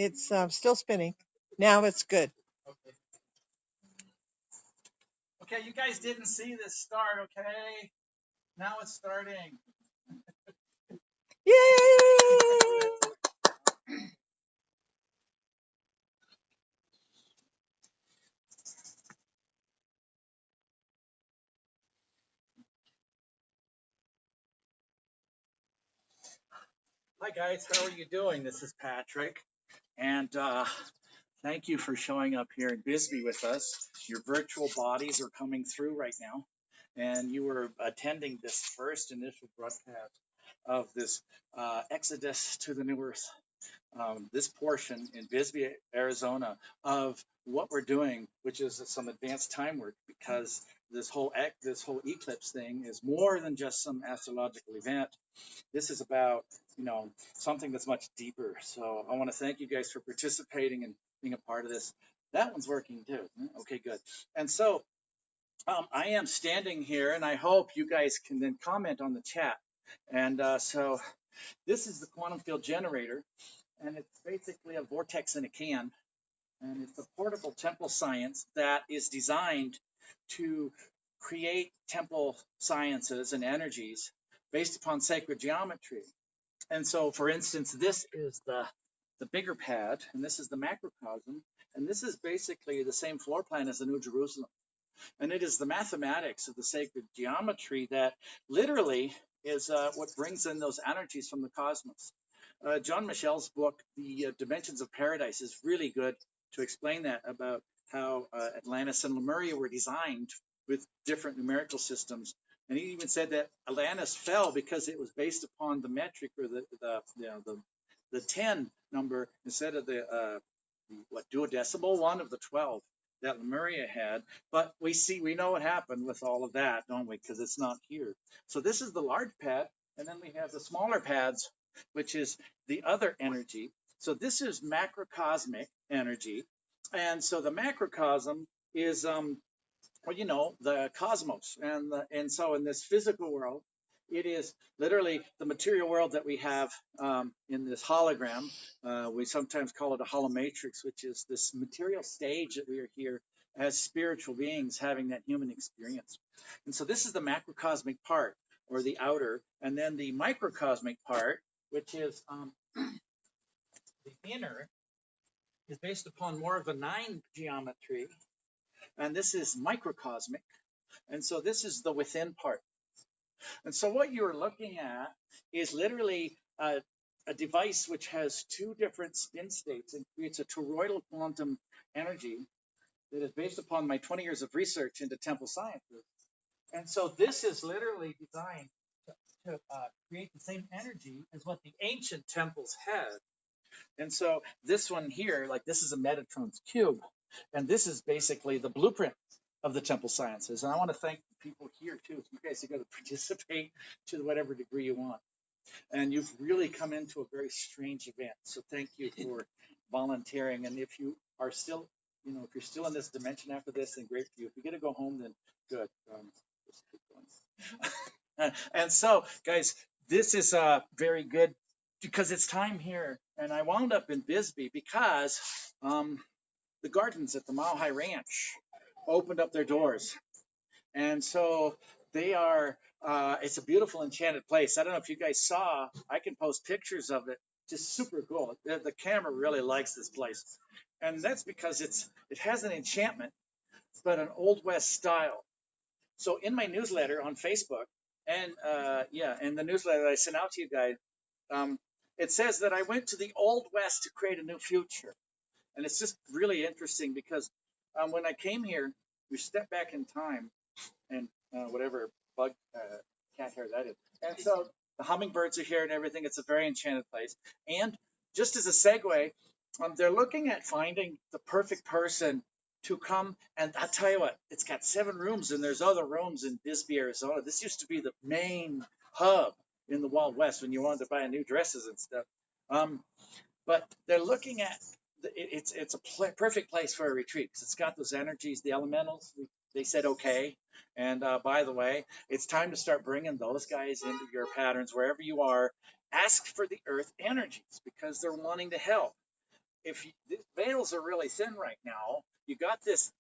It's still spinning. Now it's good. Okay. Okay, you guys didn't see this start, okay? Now it's starting. Yay! Hi guys, how are you doing? This is Patrick, and thank you for showing up here in Bisbee with us. Your virtual bodies are coming through right now, and you were attending this first initial broadcast of this Exodus to the New Earth. This portion in Bisbee, Arizona, of what we're doing, which is some advanced time work, because this whole eclipse thing is more than just some astrological event. This is about something that's much deeper. So I want to thank you guys for participating and being a part of this. That one's working too. Okay, good. And so I am standing here, and I hope you guys can then comment on the chat. And so this is the quantum field generator, and it's basically a vortex in a can, and it's a portable temple science that is designed to create temple sciences and energies based upon sacred geometry. And so, for instance, this is the bigger pad, and this is the macrocosm, and this is basically the same floor plan as the New Jerusalem. And it is the mathematics of the sacred geometry that literally is what brings in those energies from the cosmos. John Michel's book, The Dimensions of Paradise, is really good to explain that about how Atlantis and Lemuria were designed with different numerical systems. And he even said that Atlantis fell because it was based upon the metric or the 10 number instead of the duodecimal one of the 12 that Lemuria had. But we know what happened with all of that, don't we? Because it's not here. So this is the large pad, and then we have the smaller pads, which is the other energy. So this is macrocosmic energy. And so the macrocosm is the cosmos, and so in this physical world, it is literally the material world that we have in this hologram. We sometimes call it a holomatrix, which is this material stage that we are here as spiritual beings having that human experience. And so this is the macrocosmic part, or the outer, and then the microcosmic part, which is the inner, is based upon more of a 9 geometry, and this is microcosmic. And so this is the within part. And so what you're looking at is literally a device which has 2 different spin states and creates a toroidal quantum energy that is based upon my 20 years of research into temple sciences. And so this is literally designed to create the same energy as what the ancient temples had. And so this one here, like this is a Metatron's cube, and this is basically the blueprint of the temple sciences. And I want to thank people here too. You guys are going to participate to whatever degree you want. And you've really come into a very strange event. So thank you for volunteering. And if you are still, if you're still in this dimension after this, then great for you. If you're going to go home, then good. Just keep going. And so, guys, this is very good because it's time here. And I wound up in Bisbee because the gardens at the Mile High Ranch opened up their doors. And so they are, it's a beautiful enchanted place. I don't know if you guys saw, I can post pictures of it. Just super cool. The camera really likes this place. And that's because it has an enchantment, but an Old West style. So in my newsletter on Facebook, and in the newsletter that I sent out to you guys, it says that I went to the Old West to create a new future. And it's just really interesting because when I came here, we stepped back in time and whatever bug cat hair that is. And so the hummingbirds are here and everything. It's a very enchanted place. And just as a segue, they're looking at finding the perfect person to come. And I'll tell you what, it's got 7 rooms, and there's other rooms in Bisbee, Arizona. This used to be the main hub in the Wild West when you wanted to buy new dresses and stuff. But they're looking at it's a perfect place for a retreat because it's got those energies, the elementals. They said okay, and by the way, it's time to start bringing those guys into your patterns wherever you are. Ask for the earth energies because they're wanting to help. these veils are really thin right now, you got this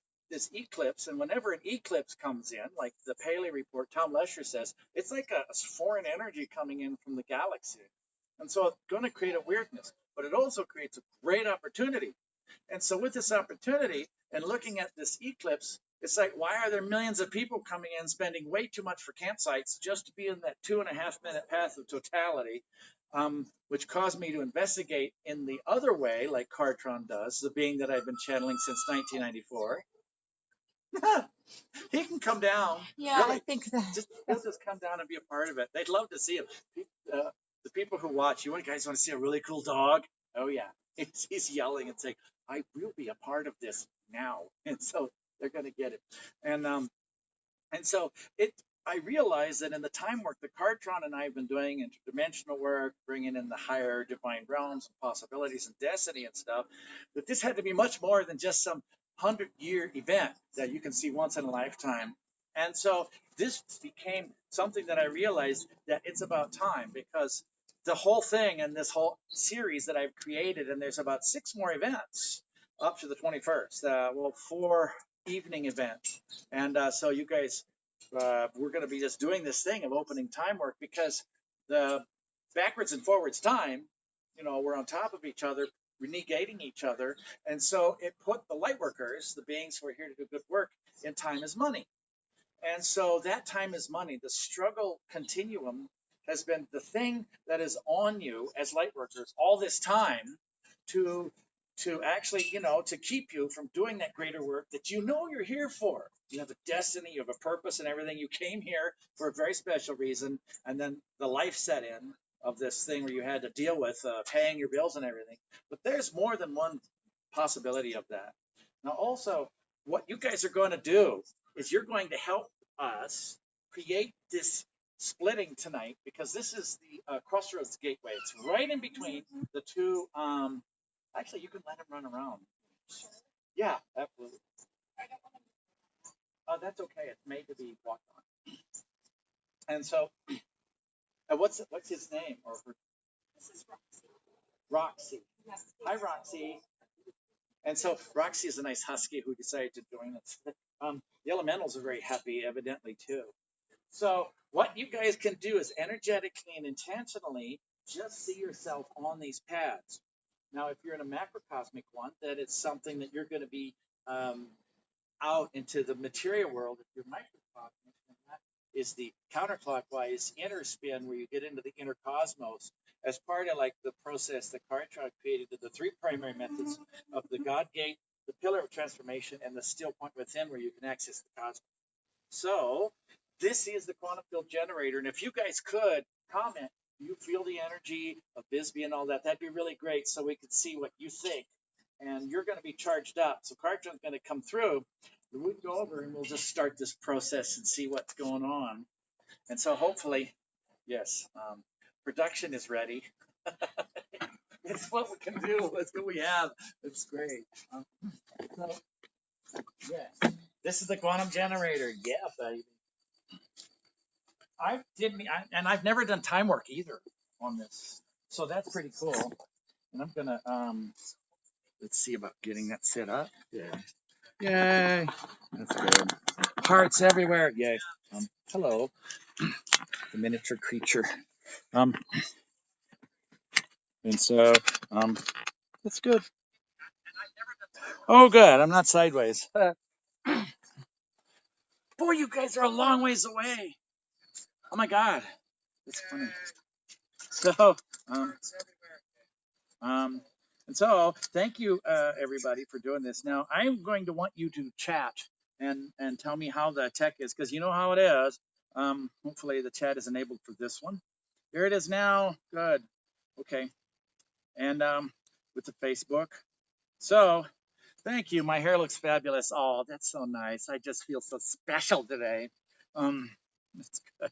eclipse, and whenever an eclipse comes in, like the Paley report, Tom Lesher says, it's like a foreign energy coming in from the galaxy. And so it's going to create a weirdness, but it also creates a great opportunity. And so with this opportunity and looking at this eclipse, it's like, why are there millions of people coming in spending way too much for campsites just to be in that 2.5 minute path of totality, which caused me to investigate in the other way, like Kartron does, the being that I've been channeling since 1994. He can come down. Yeah, really. I think that he'll just come down and be a part of it. They'd love to see him. The people who watch, you guys want to see a really cool dog? Oh yeah, he's yelling and saying, "I will be a part of this now," and so they're going to get it. And so I realized that in the time work that Kartron and I have been doing, interdimensional work, bringing in the higher divine realms and possibilities and destiny and stuff, that this had to be much more than just some 100-year event that you can see once in a lifetime. And so this became something that I realized that it's about time, because the whole thing and this whole series that I've created, and there's about 6 more events up to the 21st, 4 evening events. And so you guys, we're going to be just doing this thing of opening time work, because the backwards and forwards time, we're on top of each other, we're negating each other. And so it put the light workers, the beings who are here to do good work, in time is money. And so that time is money. The struggle continuum has been the thing that is on you as light workers all this time to actually, to keep you from doing that greater work that you're here for. You have a destiny, you have a purpose and everything. You came here for a very special reason, and then the life set in of this thing where you had to deal with paying your bills and everything. But there's more than one possibility of that. Now, also, what you guys are going to do is you're going to help us create this splitting tonight, because this is the Crossroads Gateway. It's right in between the two. Actually, you can let him run around. Yeah, absolutely. That's okay. It's made to be walked on. And so, what's his name? Or her? This is Roxy. Roxy. Yes. Hi, Roxy. And so Roxy is a nice husky who decided to join us. The elementals are very happy, evidently, too. So what you guys can do is energetically and intentionally just see yourself on these paths. Now, if you're in a macrocosmic one, that it's something that you're going to be out into the material world. If you're microcosmic, then that is the counterclockwise inner spin, where you get into the inner cosmos as part of like the process that Kartron created, the 3 primary methods of the God Gate, the Pillar of Transformation, and the Still Point within, where you can access the cosmos. So this is the quantum field generator. And if you guys could comment, you feel the energy of Bisbee and all that, that'd be really great, so we could see what you think. And you're going to be charged up. So Kartron's going to come through. We can go over and we'll just start this process and see what's going on. And so hopefully, yes, production is ready. It's what we can do. It's what we have. It's great. So, yes, this is the quantum generator. Yeah, baby. I've never done time work either on this, so that's pretty cool. And I'm gonna let's see about getting that set up. Yeah. Yay. That's good. Hearts everywhere. Yay. Hello, the miniature creature. And so that's good. Oh, good. I'm not sideways. Boy, you guys are a long ways away. Oh my God, that's funny. So and so thank you everybody for doing this. Now I'm going to want you to chat and tell me how the tech is, because you know how it is. Hopefully the chat is enabled for this one. Here it is now. Good. Okay. And with the Facebook. So thank you. My hair looks fabulous. Oh, that's so nice. I just feel so special today. That's good.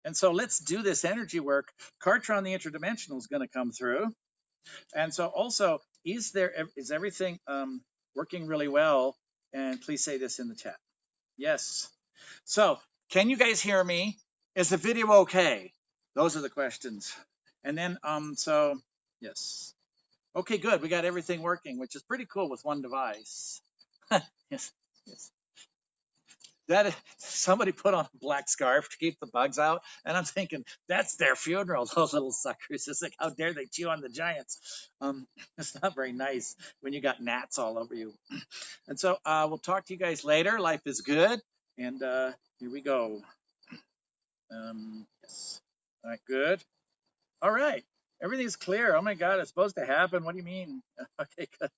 And so let's do this energy work. Kartron the Interdimensional is going to come through. And so also, is everything working really well? And please say this in the chat. Yes. So can you guys hear me? Is the video okay? Those are the questions. And then, so yes. Okay, good. We got everything working, which is pretty cool with one device. Yes, yes. That somebody put on a black scarf to keep the bugs out, and I'm thinking that's their funeral. Those little suckers. It's like, how dare they chew on the giants? It's not very nice when you got gnats all over you. And so we'll talk to you guys later. Life is good, and here we go. Yes. All right, good. All right. Everything's clear. Oh my God, it's supposed to happen. What do you mean? Okay, good.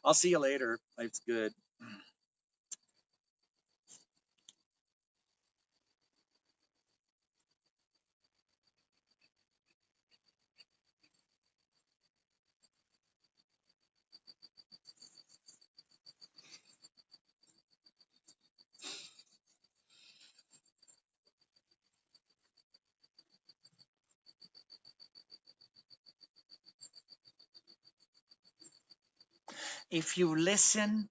I'll see you later. Life's good. If you listen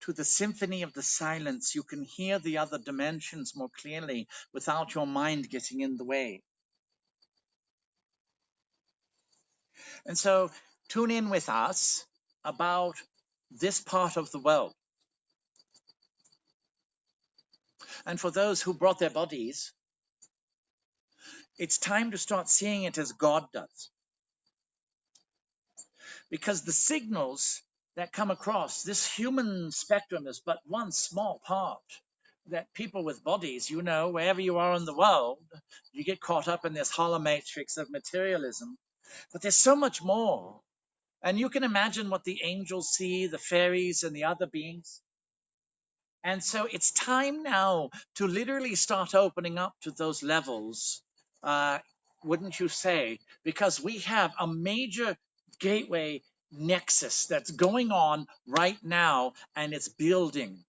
to the symphony of the silence, you can hear the other dimensions more clearly without your mind getting in the way. And so tune in with us about this part of the world. And for those who brought their bodies, it's time to start seeing it as God does. Because the signals that come across this human spectrum is but one small part. That people with bodies, you know, wherever you are in the world, you get caught up in this hollow matrix of materialism. But there's so much more. And you can imagine what the angels see, the fairies, and the other beings. And so it's time now to literally start opening up to those levels, uh, wouldn't you say? Because we have a major gateway nexus that's going on right now, and it's building.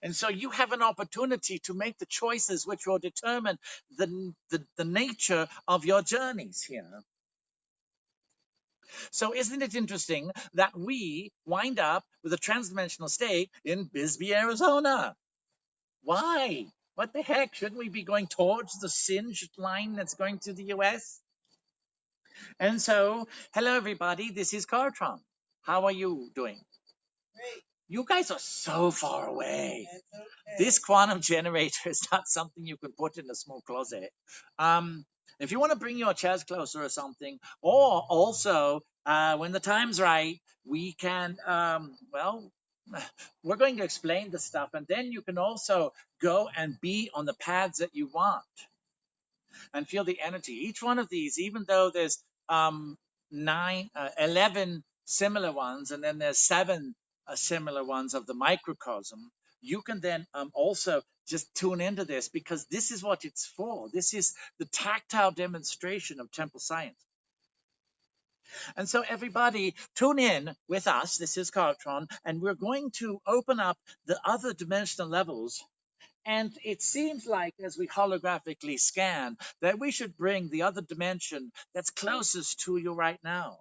And so you have an opportunity to make the choices which will determine the nature of your journeys here. So isn't it interesting that we wind up with a transdimensional state in Bisbee, Arizona? Why? What the heck? Shouldn't we be going towards the singed line that's going to the US? And so, hello everybody, this is Kartron. How are you doing? Great. You guys are so far away. Okay. This quantum generator is not something you can put in a small closet. If you want to bring your chairs closer or something, or also when the time's right, we can, we're going to explain the stuff, and then you can also go and be on the paths that you want and feel the energy. Each one of these, even though there's 11 similar ones, and then there's 7 similar ones of the microcosm, you can then also just tune into this, because this is what it's for. This is the tactile demonstration of temple science. And so everybody tune in with us. This is Kartron, and we're going to open up the other dimensional levels. And it seems like, as we holographically scan, that we should bring the other dimension that's closest to you right now.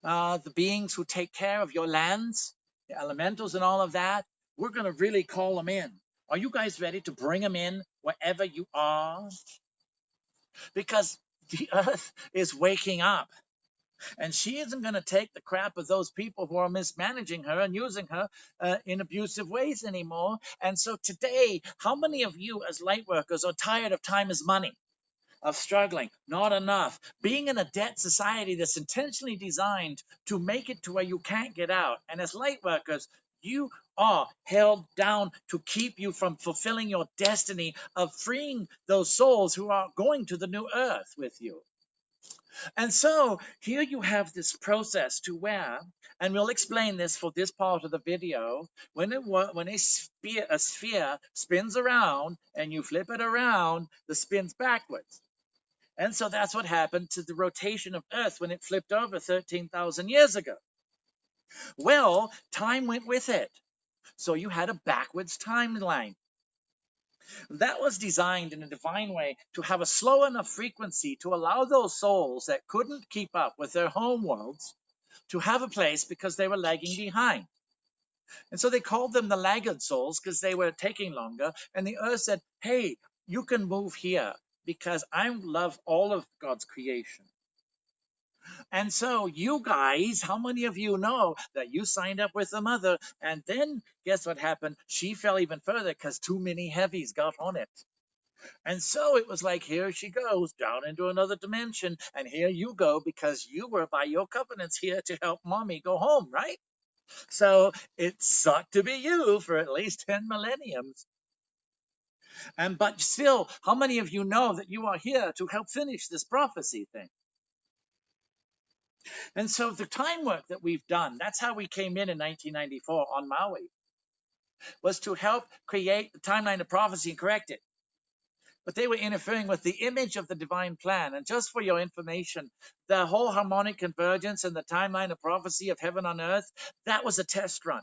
The beings who take care of your lands, the elementals and all of that, we're going to really call them in. Are you guys ready to bring them in wherever you are? Because the earth is waking up. And she isn't going to take the crap of those people who are mismanaging her and using her in abusive ways anymore. And so today, how many of you as light workers are tired of time is money? Of struggling, not enough, being in a debt society that's intentionally designed to make it to where you can't get out. And as light workers, you are held down to keep you from fulfilling your destiny of freeing those souls who are going to the new earth with you. And so here you have this process to where, and we'll explain this for this part of the video, when a sphere spins around and you flip it around, the spin's backwards. And so that's what happened to the rotation of Earth when it flipped over 13,000 years ago. Well, time went with it. So you had a backwards timeline. That was designed in a divine way to have a slow enough frequency to allow those souls that couldn't keep up with their home worlds to have a place, because they were lagging behind. And so they called them the laggard souls because they were taking longer. And the earth said, hey, you can move here because I love all of God's creation. And so, you guys, how many of you know that you signed up with the mother, and then guess what happened? She fell even further because too many heavies got on it. And so it was like, here she goes down into another dimension, and here you go because you were by your covenants here to help mommy go home, right? So it sucked to be you for at least 10 millenniums. And but still, how many of you know that you are here to help finish this prophecy thing? And so the time work that we've done, that's how we came in 1994 on Maui, was to help create the timeline of prophecy and correct it. But they were interfering with the image of the divine plan. And just for your information, the whole harmonic convergence and the timeline of prophecy of heaven on earth, that was a test run.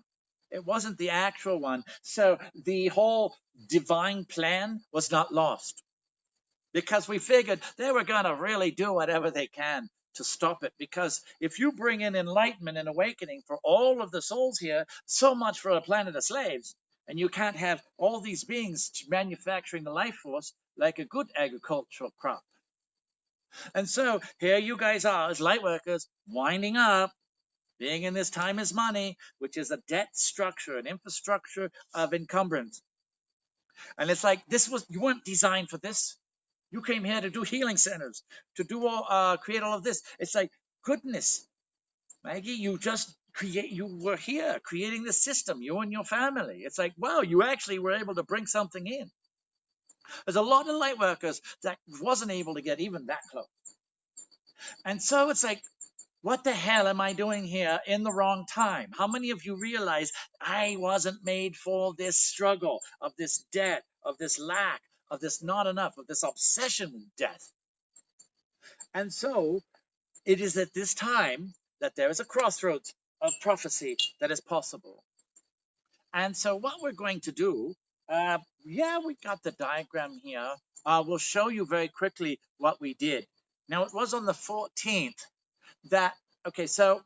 It wasn't the actual one. So the whole divine plan was not lost, because we figured they were going to really do whatever they can to stop it. Because if you bring in enlightenment and awakening for all of the souls here, so much for a planet of slaves, and you can't have all these beings manufacturing the life force like a good agricultural crop. And so here you guys are as light workers winding up, being in this time is money, which is a debt structure, an infrastructure of encumbrance. And it's like, this was, you weren't designed for this. You came here to do healing centers, to do all, create all of this. It's like, goodness, Maggie, you were here creating the system, you and your family. It's like, wow, you actually were able to bring something in. There's a lot of light workers that wasn't able to get even that close. And so it's like, what the hell am I doing here in the wrong time? How many of you realize I wasn't made for this struggle of this debt, of this lack, of this not enough, of this obsession with death? And so it is at this time that there is a crossroads of prophecy that is possible. And so what we're going to do, we got the diagram here. We'll show you very quickly what we did. Now, it was on the 14th that, okay, so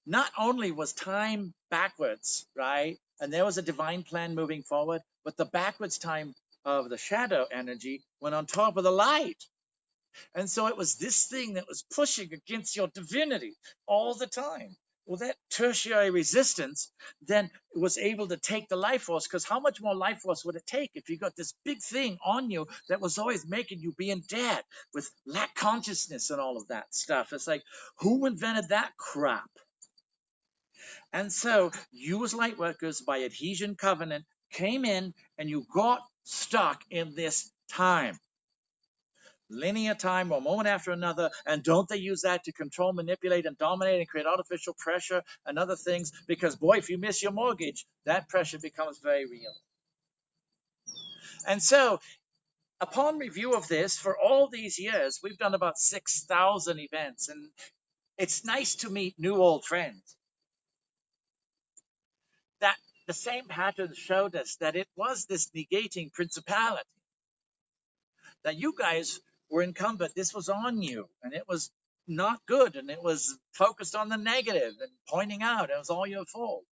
not only was time backwards, right? And there was a divine plan moving forward, but the backwards time of the shadow energy went on top of the light. And so it was this thing that was pushing against your divinity all the time. Well, that tertiary resistance then was able to take the life force, because how much more life force would it take if you got this big thing on you that was always making you be in debt with lack consciousness and all of that stuff? It's like, who invented that crap? And so you as light workers by adhesion covenant came in and you got stuck in this time, linear time, one moment after another. And don't they use that to control, manipulate, and dominate and create artificial pressure and other things? Because, boy, if you miss your mortgage, that pressure becomes very real. And so, upon review of this, for all these years, we've done about 6,000 events. And it's nice to meet new old friends. That the same pattern showed us that it was this negating principality, that you guys were incumbent. This was on you, and it was not good, and it was focused on the negative and pointing out it was all your fault.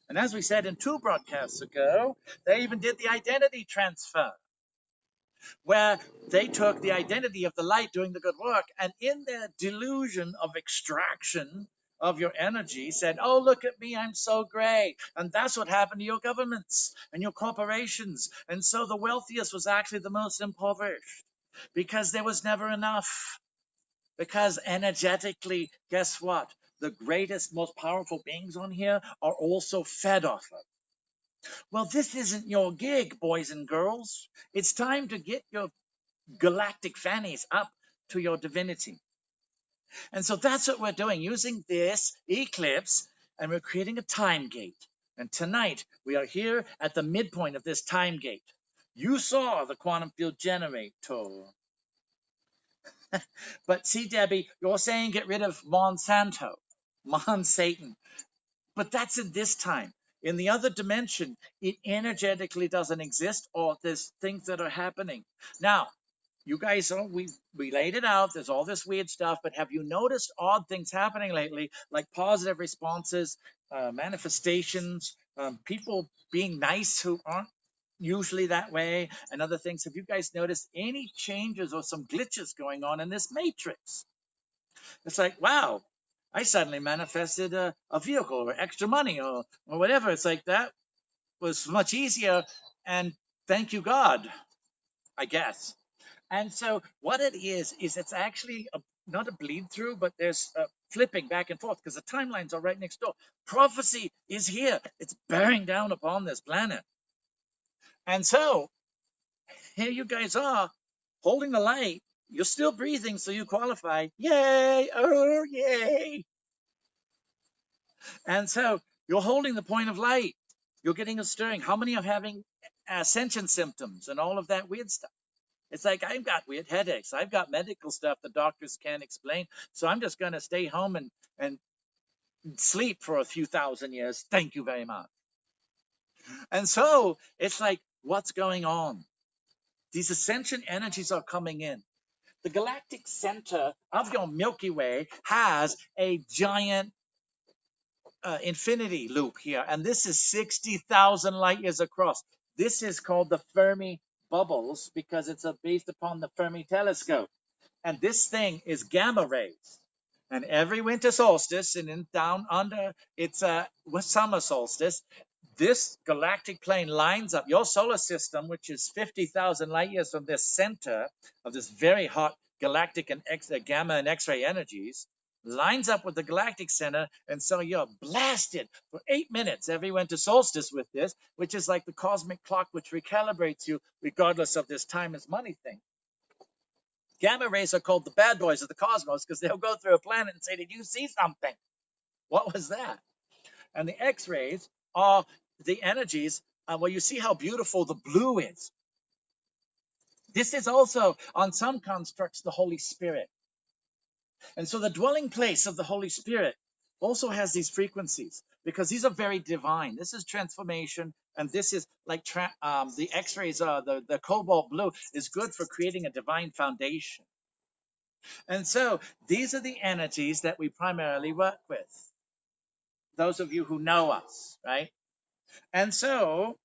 And as we said in 2 broadcasts ago, they even did the identity transfer, where they took the identity of the light doing the good work, and in their delusion of extraction of your energy said, oh, look at me, I'm so great. And that's what happened to your governments and your corporations. And so the wealthiest was actually the most impoverished, because there was never enough. Because energetically, guess what? The greatest, most powerful beings on here are also fed off of. Well, this isn't your gig, boys and girls. It's time to get your galactic fannies up to your divinity. And so that's what we're doing, using this eclipse, and we're creating a time gate. And tonight, we are here at the midpoint of this time gate. You saw the quantum field generator. But see, Debbie, you're saying get rid of Monsanto, Satan. But that's in this time. In the other dimension, it energetically doesn't exist, or there's things that are happening. Now, you guys, we laid it out. There's all this weird stuff, but have you noticed odd things happening lately, like positive responses, manifestations, people being nice who aren't usually that way, and other things? Have you guys noticed any changes or some glitches going on in this matrix? It's like, wow, I suddenly manifested a vehicle or extra money or whatever. It's like that was much easier. And thank you, God, I guess. And so what it is it's actually not a bleed through, but there's flipping back and forth because the timelines are right next door. Prophecy is here. It's bearing down upon this planet. And so here you guys are holding the light. You're still breathing, so you qualify. Yay! Oh, yay! And so you're holding the point of light. You're getting a stirring. How many are having ascension symptoms and all of that weird stuff? It's like, I've got weird headaches. I've got medical stuff the doctors can't explain. So I'm just going to stay home and sleep for a few thousand years. Thank you very much. And so it's like, what's going on? These ascension energies are coming in. The galactic center of your Milky Way has a giant infinity loop here, and this is 60,000 light years across. This is called the Fermi bubbles because it's based upon the Fermi telescope. And this thing is gamma rays. And every winter solstice and in down under it's a summer solstice, this galactic plane lines up your solar system, which is 50,000 light years from this center of this very hot galactic and gamma and X-ray energies, lines up with the galactic center. And so you're blasted for 8 minutes every winter solstice with this, which is like the cosmic clock, which recalibrates you regardless of this time is money thing. Gamma rays are called the bad boys of the cosmos because they'll go through a planet and say, "Did you see something? What was that?" And the X rays are the energies. Well, you see how beautiful the blue is. This is also, on some constructs, the Holy Spirit. And so the dwelling place of the Holy Spirit also has these frequencies because these are very divine. This is transformation, and this is like the X rays, the cobalt blue is good for creating a divine foundation. And so these are the entities that we primarily work with, those of you who know us, right? And so,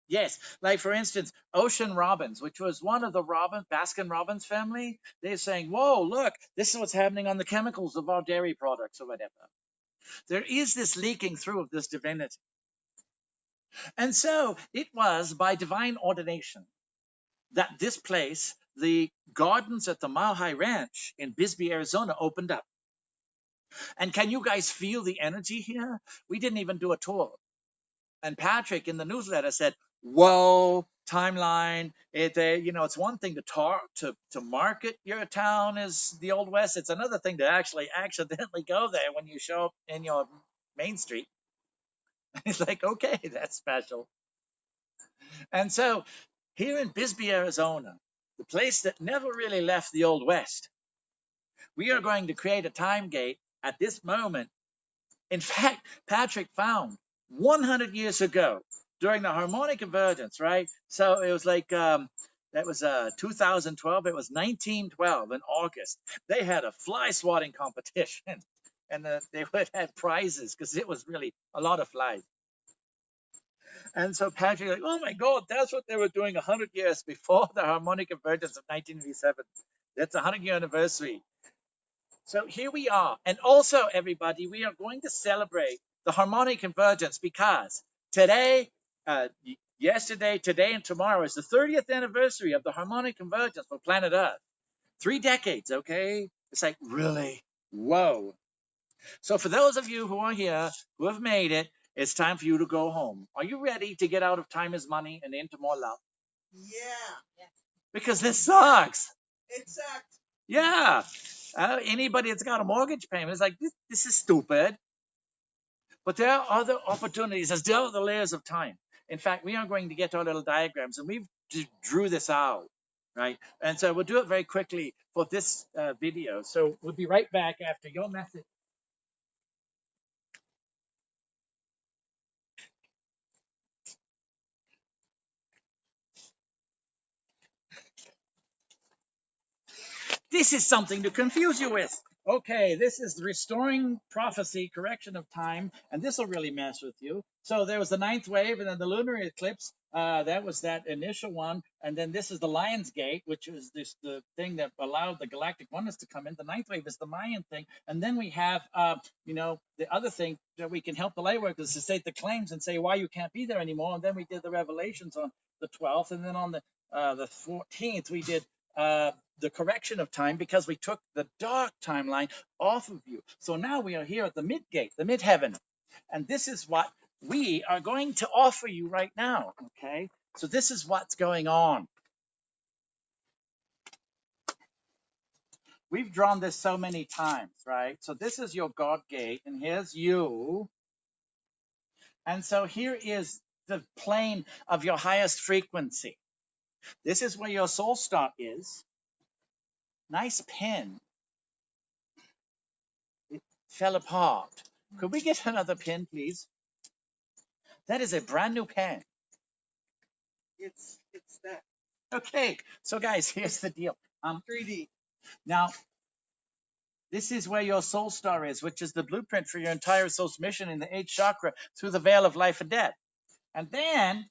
yes, like for instance, ocean robins, which was one of the Baskin Robbins family, they're saying, whoa, look, this is what's happening on the chemicals of our dairy products or whatever. There is this leaking through of this divinity. And so it was by divine ordination that this place, the gardens at the Mile High Ranch in Bisbee, Arizona, opened up. And can you guys feel the energy here? We didn't even do a tour. And Patrick in the newsletter said, whoa, timeline. It's one thing to talk, to market your town as the Old West. It's another thing to actually accidentally go there when you show up in your main street. It's like, okay, that's special. And so here in Bisbee, Arizona, the place that never really left the Old West, we are going to create a time gate at this moment. In fact, Patrick found 100 years ago during the harmonic convergence, right? So it was like, that was 2012. It was 1912 in August. They had a fly swatting competition and they would have prizes because it was really a lot of flies. And so Patrick, like, oh my God, that's what they were doing 100 years before the harmonic convergence of 1987. That's a 100-year anniversary. So here we are. And also, everybody, we are going to celebrate the harmonic convergence because today, yesterday, today, and tomorrow is the 30th anniversary of the harmonic convergence for planet Earth. 3 decades, okay? It's like, really? Whoa. So for those of you who are here, who have made it, it's time for you to go home. Are you ready to get out of time is money and into more love? Yeah. Because this sucks. It sucks. Yeah. Anybody that's got a mortgage payment is like, this is stupid. But there are other opportunities. There's still other layers of time. In fact, we are going to get our little diagrams, and we've drew this out, right? And so we'll do it very quickly for this video. So we'll be right back after your message. This is something to confuse you with. Okay, this is restoring prophecy, correction of time, and this will really mess with you. So there was the ninth wave, and then the lunar eclipse. That was that initial one, and then this is the Lion's Gate, which is the thing that allowed the galactic oneness to come in. The ninth wave is the Mayan thing, and then we have, the other thing that we can help the light workers to state the claims and say why you can't be there anymore. And then we did the revelations on the 12th, and then on the 14th we did. The correction of time because we took the dark timeline off of you. So now we are here at the mid-gate, the mid-heaven. And this is what we are going to offer you right now. Okay. So this is what's going on. We've drawn this so many times, right? So this is your God gate, and here's you. And so here is the plane of your highest frequency. This is where your soul star is. Nice pen. It fell apart. Could we get another pen, please? That is a brand new pen. It's that Okay, so guys, here's the deal. 3D. Now, this is where your soul star is, which is the blueprint for your entire soul's mission in the eighth chakra through the veil of life and death. And then,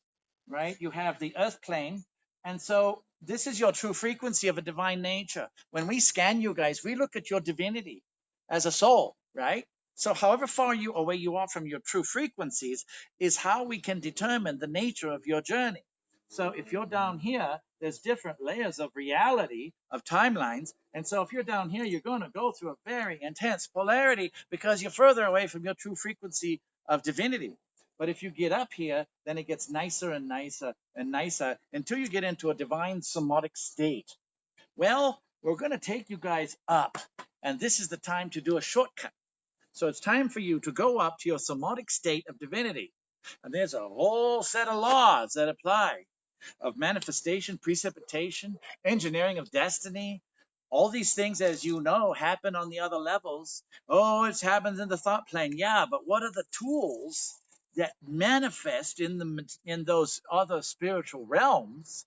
right, you have the earth plane. And so this is your true frequency of a divine nature. When we scan you guys, we look at your divinity as a soul, right? So however far you away you are from your true frequencies is how we can determine the nature of your journey. So if you're down here, there's different layers of reality, of timelines. And so if you're down here, you're going to go through a very intense polarity because you're further away from your true frequency of divinity. But if you get up here, then it gets nicer and nicer and nicer until you get into a divine somatic state. Well, we're going to take you guys up, and this is the time to do a shortcut. So it's time for you to go up to your somatic state of divinity. And there's a whole set of laws that apply of manifestation, precipitation, engineering of destiny. All these things, as you know, happen on the other levels. Oh, it happens in the thought plane. Yeah, but what are the tools that manifest in those other spiritual realms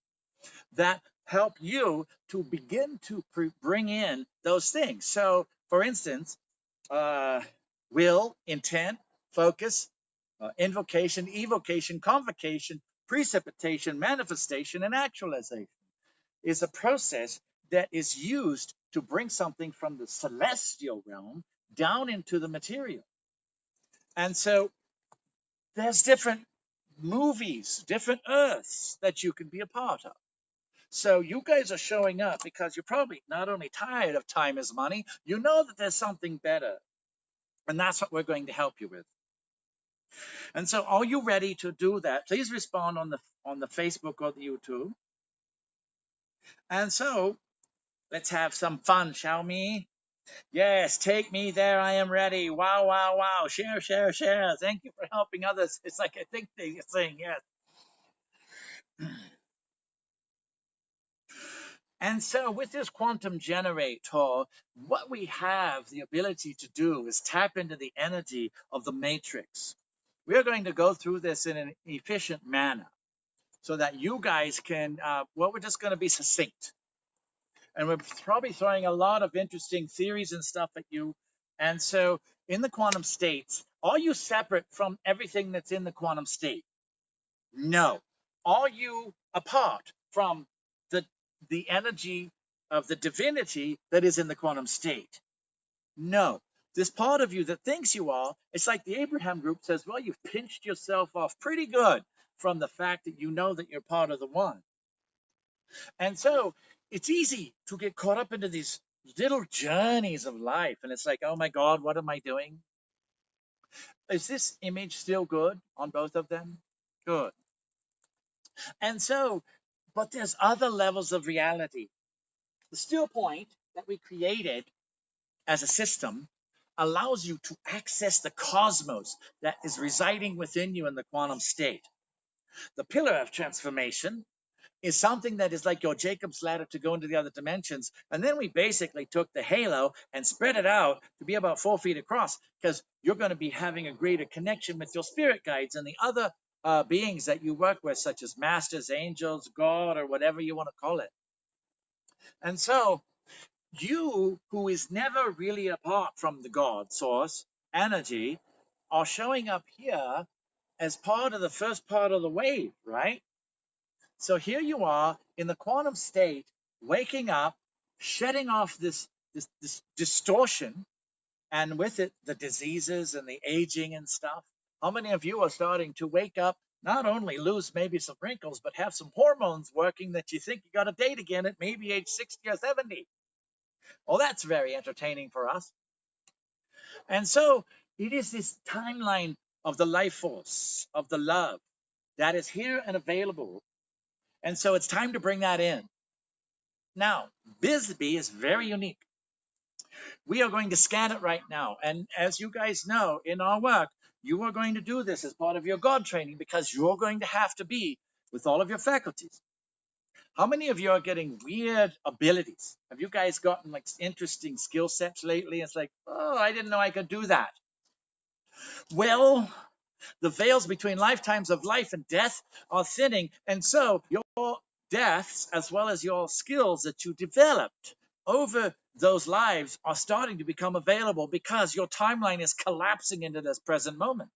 that help you to begin to bring in those things? So, for instance, will, intent, focus, invocation, evocation, convocation, precipitation, manifestation, and actualization is a process that is used to bring something from the celestial realm down into the material. And so there's different movies, different earths that you can be a part of. So you guys are showing up because you're probably not only tired of time is money, you know that there's something better. And that's what we're going to help you with. And so are you ready to do that? Please respond on the Facebook or the YouTube. And so let's have some fun, shall we? Yes, take me there. I am ready. Wow, wow, wow. Share, share, share. Thank you for helping others. It's like I think they're saying yes. And so with this quantum generator, what we have the ability to do is tap into the energy of the matrix. We are going to go through this in an efficient manner so that you guys can, we're just going to be succinct. And we're probably throwing a lot of interesting theories and stuff at you. And so in the quantum states, are you separate from everything that's in the quantum state? No. Are you apart from the the energy of the divinity that is in the quantum state? No. This part of you that thinks you are, it's like the Abraham group says, well, you've pinched yourself off pretty good from the fact that you know that you're part of the one. And so it's easy to get caught up into these little journeys of life. And it's like, oh my God, what am I doing? Is this image still good on both of them? Good. And so, but there's other levels of reality. The still point that we created as a system allows you to access the cosmos that is residing within you in the quantum state. The pillar of transformation is something that is like your Jacob's ladder to go into the other dimensions. And then we basically took the halo and spread it out to be about 4 feet across because you're going to be having a greater connection with your spirit guides and the other beings that you work with, such as masters, angels, God, or whatever you want to call it. And so you, who is never really apart from the God source energy, are showing up here as part of the first part of the wave, right? So here you are in the quantum state, waking up, shedding off this distortion, and with it, the diseases and the aging and stuff. How many of you are starting to wake up, not only lose maybe some wrinkles, but have some hormones working that you think you got to date again at maybe age 60 or 70? Well, that's very entertaining for us. And so it is this timeline of the life force, of the love that is here and available. And so it's time to bring that in. Now, Bisbee is very unique. We are going to scan it right now. And as you guys know, in our work, you are going to do this as part of your God training because you're going to have to be with all of your faculties. How many of you are getting weird abilities? Have you guys gotten like interesting skill sets lately? It's like, oh, I didn't know I could do that. Well, the veils between lifetimes of life and death are thinning. And so your deaths, as well as your skills that you developed over those lives, are starting to become available because your timeline is collapsing into this present moment.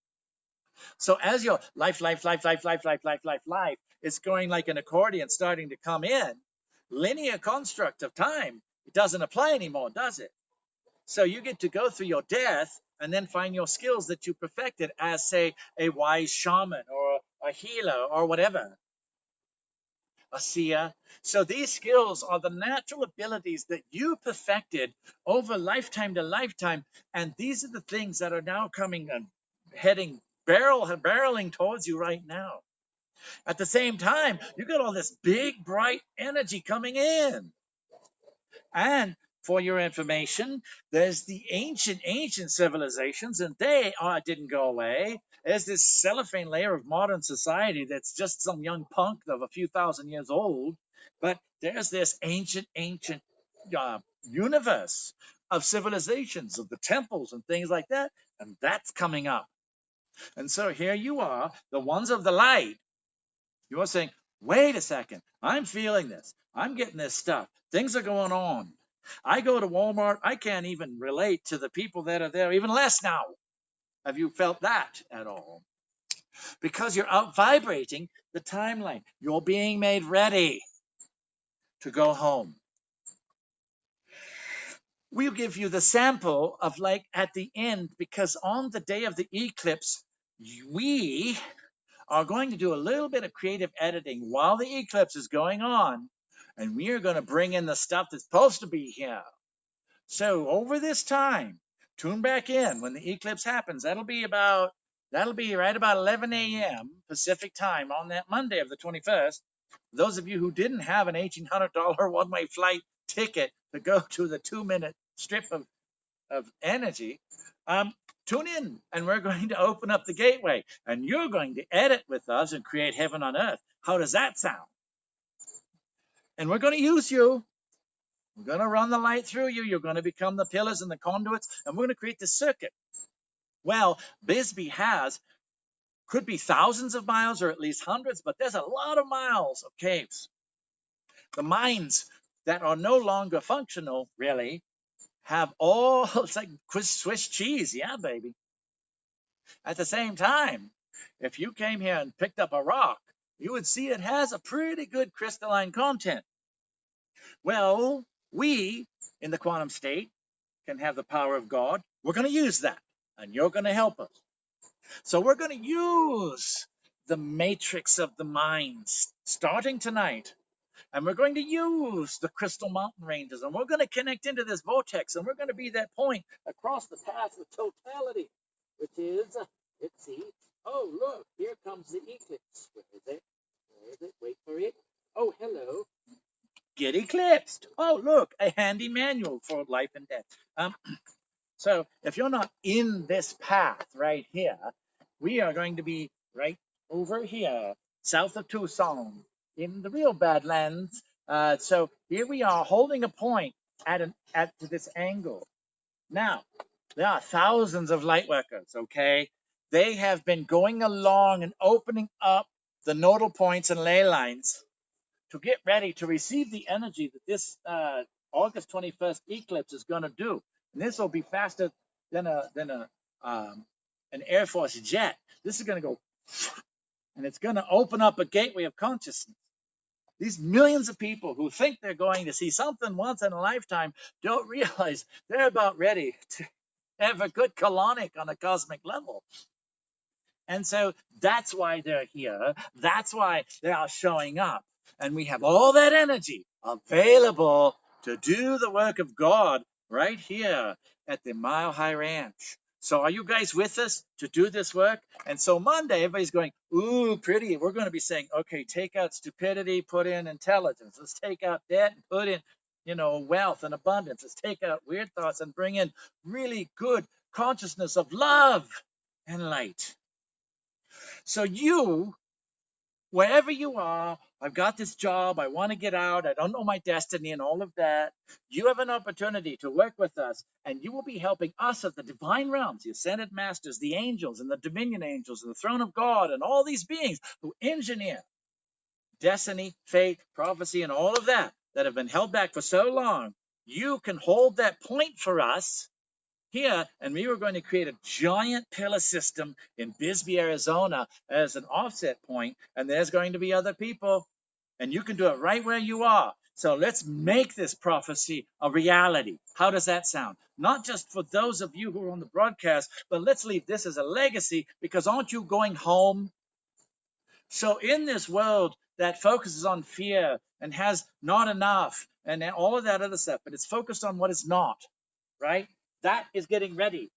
So as your life is going like an accordion starting to come in, linear construct of time, it doesn't apply anymore, does it? So you get to go through your death and then find your skills that you perfected as, say, a wise shaman or a healer or whatever, a seer. So these skills are the natural abilities that you perfected over lifetime to lifetime. And these are the things that are now coming and heading, barreling towards you right now. At the same time, you got all this big, bright energy coming in. And for your information, there's the ancient civilizations, and they didn't go away. There's this cellophane layer of modern society that's just some young punk of a few thousand years old. But there's this ancient universe of civilizations, of the temples and things like that, and that's coming up. And so here you are, the ones of the light. You're saying, wait a second, I'm feeling this. I'm getting this stuff. Things are going on. I go to Walmart, I can't even relate to the people that are there, even less now. Have you felt that at all? Because you're out vibrating the timeline. You're being made ready to go home. We'll give you the sample of like at the end, because on the day of the eclipse, we are going to do a little bit of creative editing while the eclipse is going on, and we are going to bring in the stuff that's supposed to be here. So over this time, tune back in when the eclipse happens. That'll be right about 11 a.m. Pacific time on that Monday of the 21st. Those of you who didn't have an $1,800 one-way flight ticket to go to the 2-minute strip of energy, tune in, and we're going to open up the gateway, and you're going to edit with us and create heaven on earth. How does that sound? And we're going to use you. We're going to run the light through you. You're going to become the pillars and the conduits, and we're going to create this circuit. Well, Bisbee could be thousands of miles or at least hundreds, but there's a lot of miles of caves. The mines that are no longer functional, really, have all, it's like Swiss cheese. Yeah, baby. At the same time, if you came here and picked up a rock, you would see it has a pretty good crystalline content. Well, we in the quantum state can have the power of God. We're going to use that, and you're going to help us. So we're going to use the matrix of the minds starting tonight. And we're going to use the crystal mountain ranges, and we're going to connect into this vortex, and we're going to be that point across the path of totality, which is, let's see, oh, look, here comes the eclipse. Where is it? Where is it? Wait for it. Oh, hello. Get eclipsed. Oh, look, a handy manual for life and death. So if you're not in this path right here, we are going to be right over here, south of Tucson, in the real Badlands. So here we are holding a point at this angle. Now, there are thousands of light workers, okay? They have been going along and opening up the nodal points and ley lines to get ready to receive the energy that this August 21st eclipse is going to do. And this will be faster than an Air Force jet. This is going to go, and it's going to open up a gateway of consciousness. These millions of people who think they're going to see something once in a lifetime don't realize they're about ready to have a good colonic on a cosmic level. And so that's why they're here. That's why they are showing up. And we have all that energy available to do the work of God right here at the Mile High Ranch. So are you guys with us to do this work? And so Monday, everybody's going, ooh, pretty. We're going to be saying, okay, take out stupidity, put in intelligence. Let's take out debt and put in, wealth and abundance. Let's take out weird thoughts and bring in really good consciousness of love and light. So you, wherever you are, I've got this job, I want to get out, I don't know my destiny and all of that. You have an opportunity to work with us, and you will be helping us at the divine realms, the ascended masters, the angels, and the dominion angels, and the throne of God, and all these beings who engineer destiny, fate, prophecy, and all of that that have been held back for so long. You can hold that point for us here, and we were going to create a giant pillar system in Bisbee, Arizona as an offset point, and there's going to be other people, and you can do it right where you are. So let's make this prophecy a reality. How does that sound? Not just for those of you who are on the broadcast, but let's leave this as a legacy, because aren't you going home? So in this world that focuses on fear and has not enough and all of that other stuff, but it's focused on what is not, right? That is getting ready.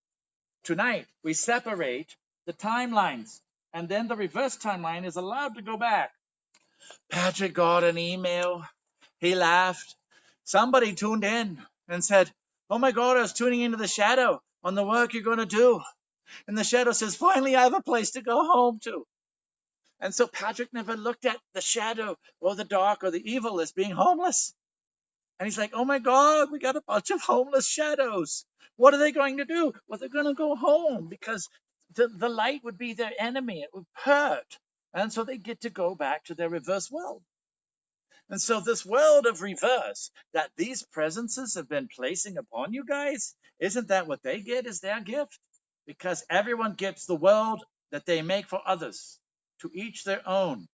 Tonight, we separate the timelines, and then the reverse timeline is allowed to go back. Patrick got an email. He laughed. Somebody tuned in and said, oh my God, I was tuning into the shadow on the work you're going to do. And the shadow says, finally, I have a place to go home to. And so Patrick never looked at the shadow or the dark or the evil as being homeless. And he's like, oh my God, we got a bunch of homeless shadows. What are they going to do? Well, they're going to go home because the light would be their enemy. It would hurt. And so they get to go back to their reverse world. And so this world of reverse that these presences have been placing upon you guys, isn't that what they get as their gift? Because everyone gets the world that they make for others, to each their own.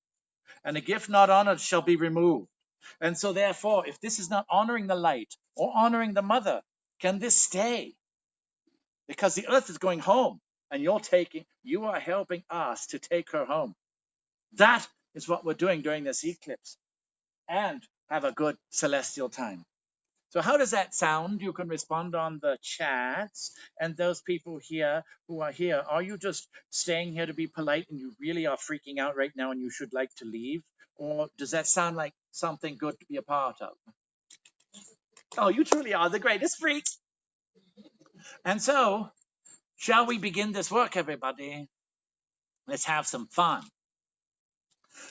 And a gift not honored shall be removed. And so therefore, if this is not honoring the light or honoring the mother, can this stay? Because the earth is going home, and you are helping us to take her home. That is what we're doing during this eclipse, and have a good celestial time. So how does that sound? You can respond on the chats. And those people here who are here, are you just staying here to be polite and you really are freaking out right now and you should like to leave? Or does that sound like something good to be a part of? Oh, you truly are the greatest freaks. And so, shall we begin this work, everybody? Let's have some fun.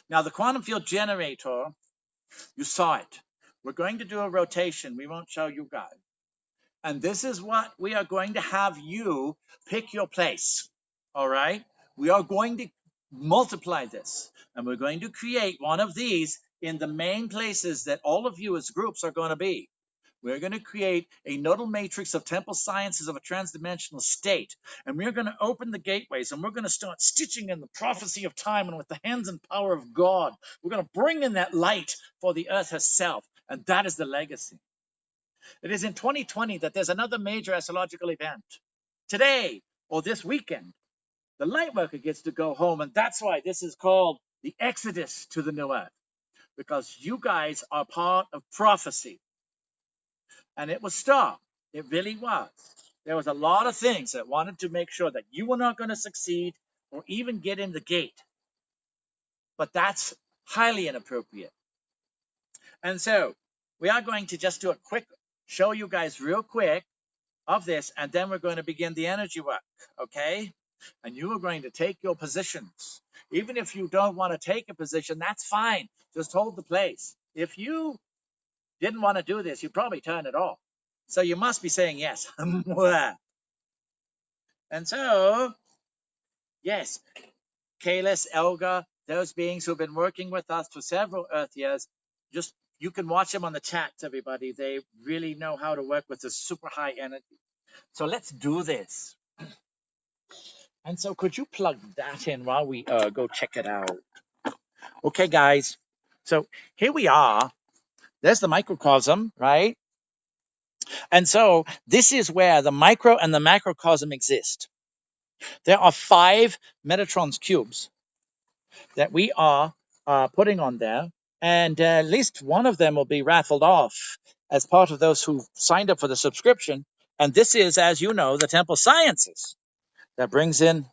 Now, the quantum field generator, you saw it. We're going to do a rotation. We won't show you guys. And this is what we are going to have you pick your place. All right? We are going to multiply this. And we're going to create one of these in the main places that all of you as groups are going to be. We're going to create a nodal matrix of temple sciences of a transdimensional state. And we're going to open the gateways, and we're going to start stitching in the prophecy of time, and with the hands and power of God, we're going to bring in that light for the earth herself. And that is the legacy. It is in 2020 that there's another major astrological event. Today, or this weekend, the Lightworker gets to go home, and that's why this is called the Exodus to the New Earth, because you guys are part of prophecy. And it was stopped. It really was. There was a lot of things that wanted to make sure that you were not going to succeed or even get in the gate. But that's highly inappropriate. And so we are going to just do a quick show you guys real quick of this, and then we're going to begin the energy work, okay? And you are going to take your positions. Even if you don't want to take a position, that's fine. Just hold the place. If you didn't want to do this, you'd probably turn it off. So you must be saying yes. And so, yes, Kalis, Elga, those beings who've been working with us for several Earth years, just You can watch them on the chats, everybody. They really know how to work with the super high energy. So let's do this. And so could you plug that in while we go check it out? Okay, guys. So here we are. There's the microcosm, right? And so this is where the micro and the macrocosm exist. There are 5 Metatron's cubes that we are putting on there. And at least one of them will be raffled off as part of those who signed up for the subscription. And this is, as you know, the Temple Sciences that brings in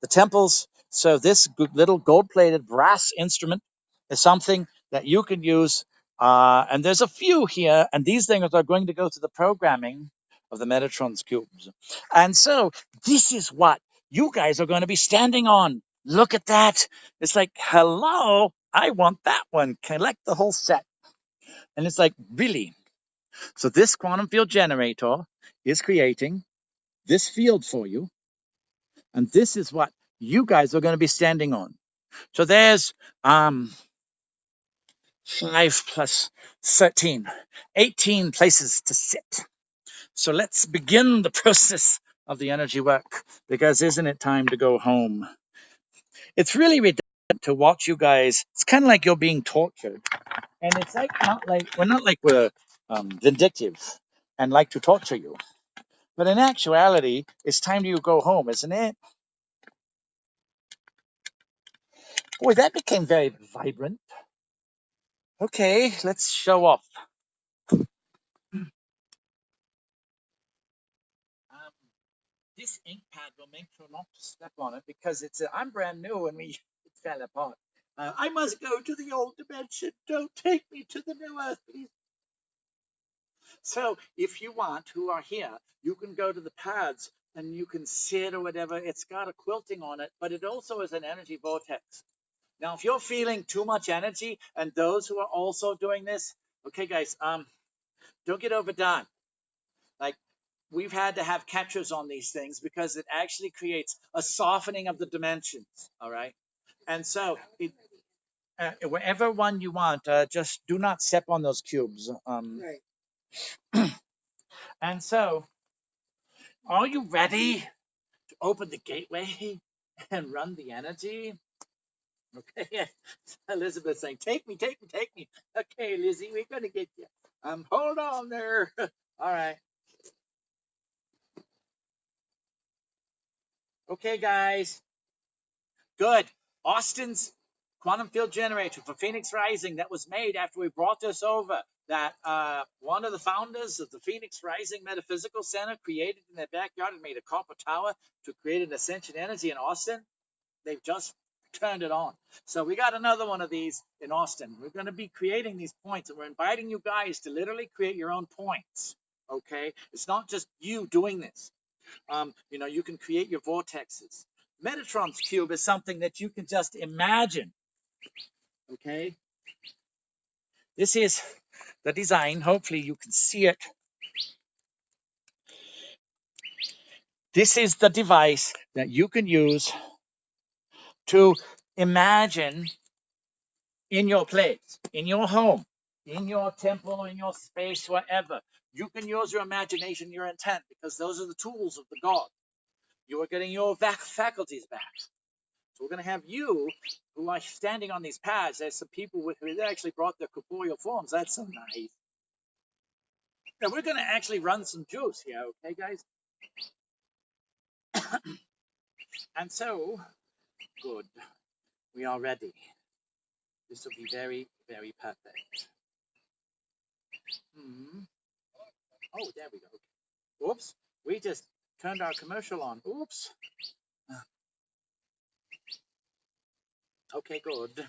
the temples. So this little gold-plated brass instrument is something that you can use. And there's a few here, and these things are going to go to the programming of the Metatron's cubes. And so this is what you guys are going to be standing on. Look at that. It's like, hello, I want that one. Collect the whole set. And it's like, really? So this quantum field generator is creating this field for you. And this is what you guys are going to be standing on. So there's 5 plus 13, 18 places to sit. So let's begin the process of the energy work, because isn't it time to go home? It's really redundant to watch you guys. It's kind of like you're being tortured. And it's like not like we're vindictive and like to torture you. But in actuality, it's time to go home, isn't it? Boy, that became very vibrant. Okay, let's show off. This ink pad will make sure not to step on it because I'm brand new and it fell apart. I must go to the old dimension. Don't take me to the new earth, please. So if you want, who are here, you can go to the pads and you can sit or whatever. It's got a quilting on it, but it also is an energy vortex. Now, if you're feeling too much energy, and those who are also doing this, okay, guys, don't get overdone. Like, we've had to have catchers on these things because it actually creates a softening of the dimensions. All right. And so wherever one you want, just do not step on those cubes. Right. And so, are you ready to open the gateway and run the energy? Okay. Elizabeth saying, take me, take me, take me. Okay, Lizzie, we're going to get you. Hold on there. All right. Okay, guys. Good. Austin's quantum field generator for Phoenix Rising that was made after we brought this over. That one of the founders of the Phoenix Rising Metaphysical Center created in their backyard and made a copper tower to create an ascension energy in Austin. They've just turned it on. So we got another one of these in Austin. We're going to be creating these points, and we're inviting you guys to literally create your own points. Okay? It's not just you doing this. You can create your vortexes. Metatron's cube is something that you can just imagine. Okay? This is the design. Hopefully you can see it. This is the device that you can use to imagine in your place, in your home, in your temple, in your space, wherever. You can use your imagination, your intent, because those are the tools of the God. You are getting your faculties back. So we're going to have you who are standing on these pads. There's some people who actually brought their corporeal forms. That's so nice. Yeah, we're going to actually run some juice here, okay, guys? And so, good. We are ready. This will be very, very perfect. Oh, there we go. Oops. We just turned our commercial on. Oops. Okay, good.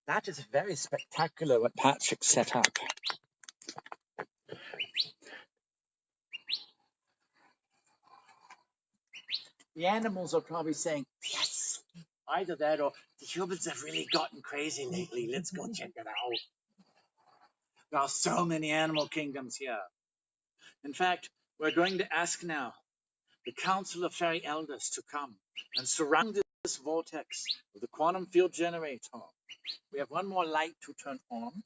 That is very spectacular what Patrick set up. The animals are probably saying, yes, either that or the humans have really gotten crazy lately. Let's go check it out. There are so many animal kingdoms here. In fact, we're going to ask now the Council of Fairy Elders to come and surround this vortex of the quantum field generator. We have one more light to turn on.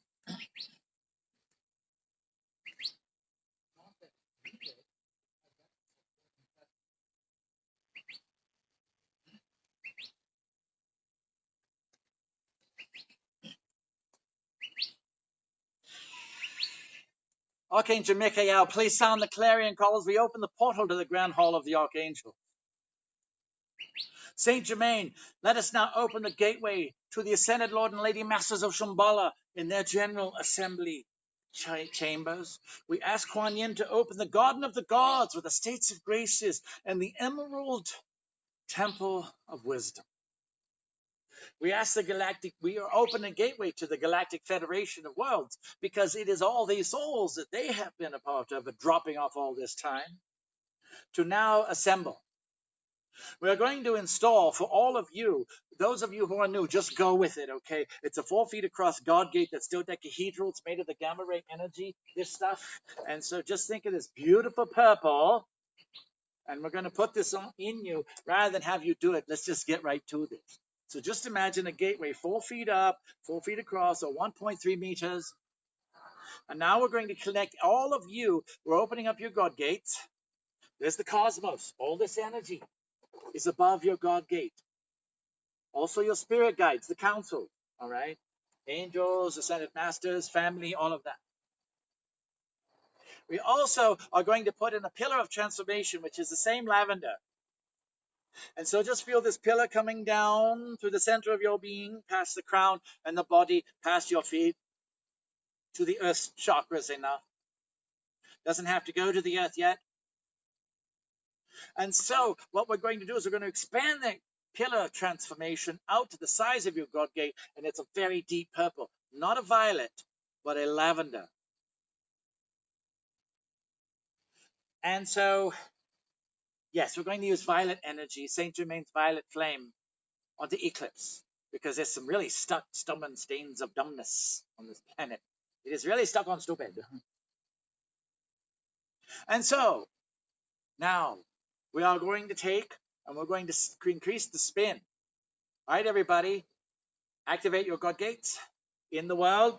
Archangel Michael, please sound the clarion call as we open the portal to the grand hall of the Archangel. Saint Germain, let us now open the gateway to the Ascended Lord and Lady Masters of Shambhala in their General Assembly chambers. We ask Kuan Yin to open the Garden of the Gods with the States of Graces and the Emerald Temple of Wisdom. We ask we are opening a gateway to the Galactic Federation of Worlds because it is all these souls that they have been a part of and dropping off all this time to now assemble. We are going to install for all of you, those of you who are new, just go with it, okay? It's a 4 feet across God gate that's dodecahedral. It's made of the gamma ray energy, this stuff. And so just think of this beautiful purple. And we're going to put this on in you rather than have you do it. Let's just get right to this. So just imagine a gateway 4 feet up, 4 feet across, or 1.3 meters. And now we're going to connect all of you. We're opening up your God gates. There's the cosmos. All this energy is above your God gate. Also your spirit guides, the council, all right? Angels, ascended masters, family, all of that. We also are going to put in a pillar of transformation, which is the same lavender. And so just feel this pillar coming down through the center of your being, past the crown and the body, past your feet, to the earth chakras enough. Doesn't have to go to the earth yet. And so what we're going to do is we're going to expand the pillar transformation out to the size of your God gate, and it's a very deep purple, not a violet, but a lavender. And so, yes, we're going to use violet energy, Saint Germain's violet flame, on the eclipse, because there's some really stuck, stubborn stains of dumbness on this planet. It is really stuck on stupid. And so, now, we are going to take, and we're going to increase the spin. All right, everybody, activate your God gates in the world.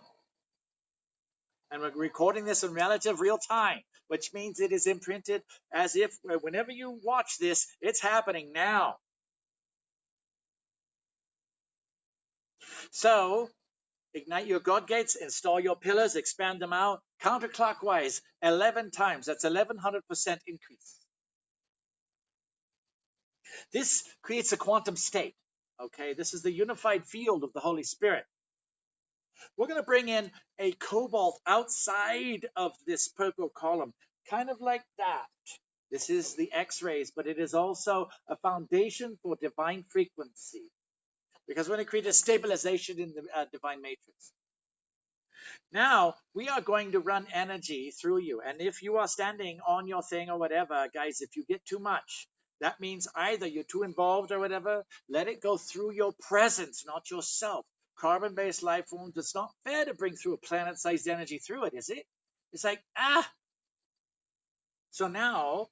And we're recording this in relative real time, which means it is imprinted as if whenever you watch this, it's happening now. So, ignite your God gates, install your pillars, expand them out, counterclockwise 11 times. That's 1100% increase. This creates a quantum state. Okay, this is the unified field of the Holy Spirit. We're going to bring in a cobalt outside of this purple column, kind of like that. This is the X-rays, but it is also a foundation for divine frequency, because we're going to create a stabilization in the divine matrix. Now, we are going to run energy through you. And if you are standing on your thing or whatever, guys, if you get too much, that means either you're too involved or whatever, let it go through your presence, not yourself. Carbon-based life forms, it's not fair to bring through a planet-sized energy through it, is it? It's like, So now,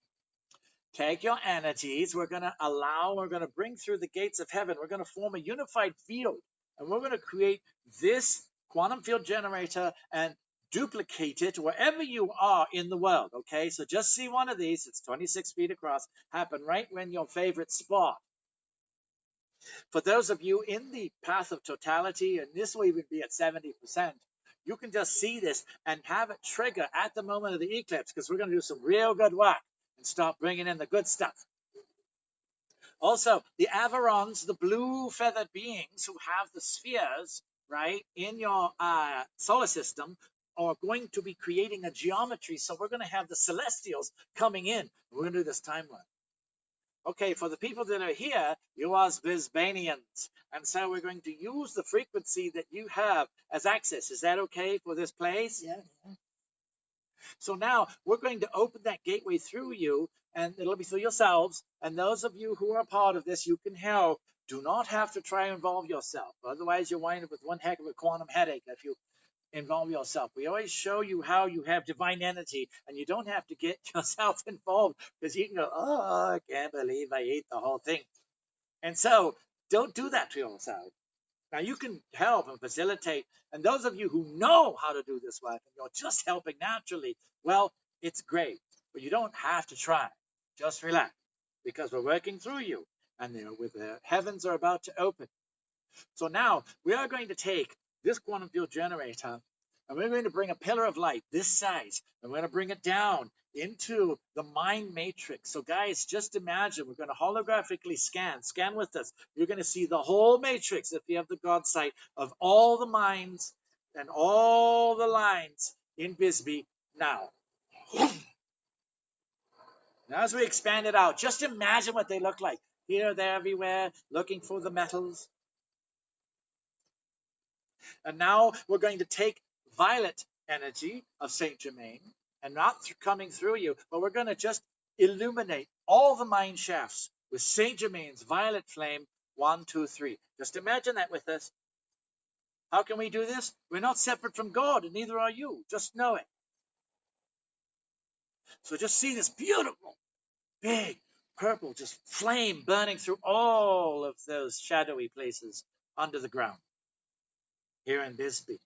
take your energies. We're going to bring through the gates of heaven. We're going to form a unified field. And we're going to create this quantum field generator and duplicate it wherever you are in the world. Okay, so just see one of these. It's 26 feet across. Happen right when your favorite spot. For those of you in the path of totality, and this will even be at 70%, you can just see this and have it trigger at the moment of the eclipse, because we're going to do some real good work and start bringing in the good stuff. Also, the Averons, the blue feathered beings who have the spheres, right, in your solar system, are going to be creating a geometry. So we're going to have the celestials coming in. We're going to do this timeline. Okay, for the people that are here, you are Brisbaneans. And so we're going to use the frequency that you have as access. Is that okay for this place? Yeah. So now we're going to open that gateway through you, and it'll be through yourselves. And those of you who are part of this, you can help. Do not have to try and involve yourself. Otherwise, you'll wind up with one heck of a quantum headache if you involve yourself. We always show you how you have divine energy, and you don't have to get yourself involved, because you can go, oh, I can't believe I ate the whole thing. And so don't do that to yourself. Now you can help and facilitate. And those of you who know how to do this work and you're just helping naturally, well, it's great. But you don't have to try. Just relax because we're working through you. And with the heavens are about to open. So now we are going to take this quantum field generator and we're going to bring a pillar of light this size and we're going to bring it down into the mind matrix. So guys, just imagine we're going to holographically scan with us. You're going to see the whole matrix, if you have the God sight, of all the minds and all the lines in Bisbee now. Now as we expand it out, just imagine what they look like. Here, there, everywhere, looking for the metals. And now we're going to take violet energy of Saint Germain and not coming through you, but we're going to just illuminate all the mine shafts with Saint Germain's violet flame. 1, 2, 3. Just imagine that with us. How can we do this? We're not separate from God, and neither are you. Just know it. So just see this beautiful, big, purple, just flame burning through all of those shadowy places under the ground here in Bisbee.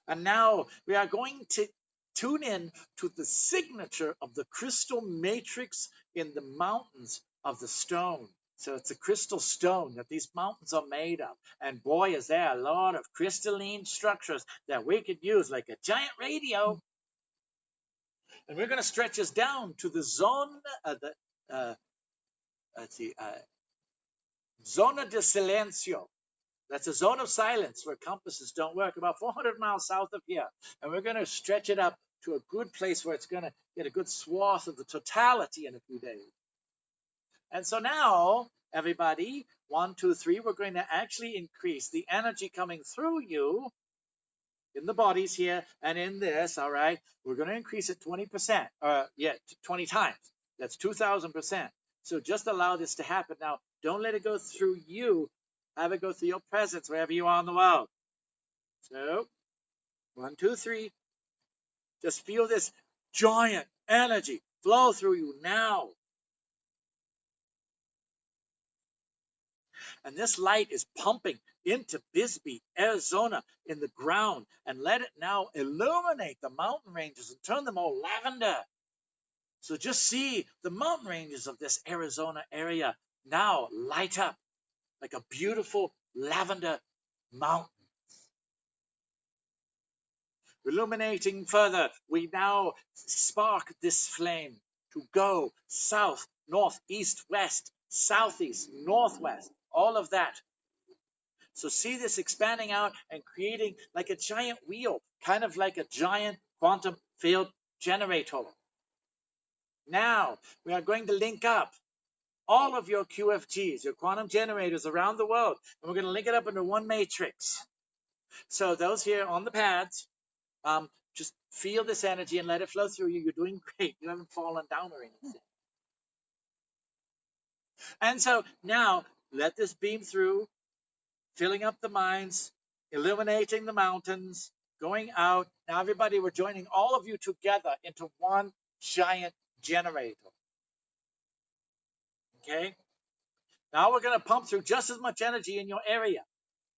And now we are going to tune in to the signature of the crystal matrix in the mountains of the stone. So it's a crystal stone that these mountains are made of. And boy, is there a lot of crystalline structures that we could use like a giant radio. And we're going to stretch us down to the zone, zona de silencio. That's a zone of silence where compasses don't work, about 400 miles south of here. And we're going to stretch it up to a good place where it's going to get a good swath of the totality in a few days. And so now, everybody, 1, 2, 3, we're going to actually increase the energy coming through you in the bodies here and in this, all right? We're going to increase it 20%, 20 times. That's 2,000%. So just allow this to happen. Now, don't let it go through you. Have it go through your presence wherever you are in the world. So, 1, 2, 3. Just feel this giant energy flow through you now. And this light is pumping into Bisbee, Arizona, in the ground, and let it now illuminate the mountain ranges and turn them all lavender. So just see the mountain ranges of this Arizona area now light up like a beautiful lavender mountain. Illuminating further, we now spark this flame to go south, north, east, west, southeast, northwest, all of that. So see this expanding out and creating like a giant wheel, kind of like a giant quantum field generator. Now we are going to link up all of your QFGs, your quantum generators around the world, and we're going to link it up into one matrix. So those here on the pads, just feel this energy and let it flow through you. You're doing great. You haven't fallen down or anything. And so now let this beam through, filling up the mines, illuminating the mountains, going out. Now, everybody, we're joining all of you together into one giant generator. Okay? Now we're going to pump through just as much energy in your area,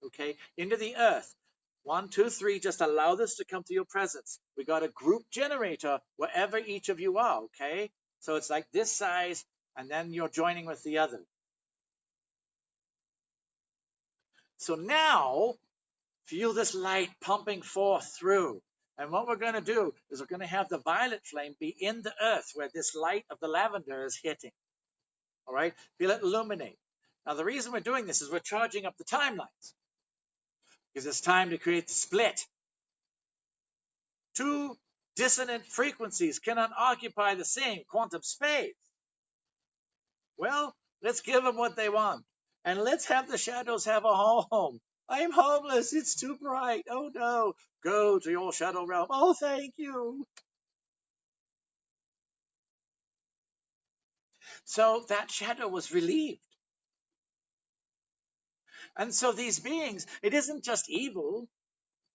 okay, into the earth. 1, 2, 3, just allow this to come to your presence. We got a group generator wherever each of you are, okay? So it's like this size, and then you're joining with the other. So now, feel this light pumping forth through. And what we're going to do is we're going to have the violet flame be in the earth where this light of the lavender is hitting. All right? Feel it illuminate. Now, the reason we're doing this is we're charging up the timelines. Because it's time to create the split. Two dissonant frequencies cannot occupy the same quantum space. Well, let's give them what they want. And let's have the shadows have a home. I'm homeless. It's too bright. Oh, no. Go to your shadow realm. Oh, thank you. So that shadow was relieved. And so these beings, it isn't just evil.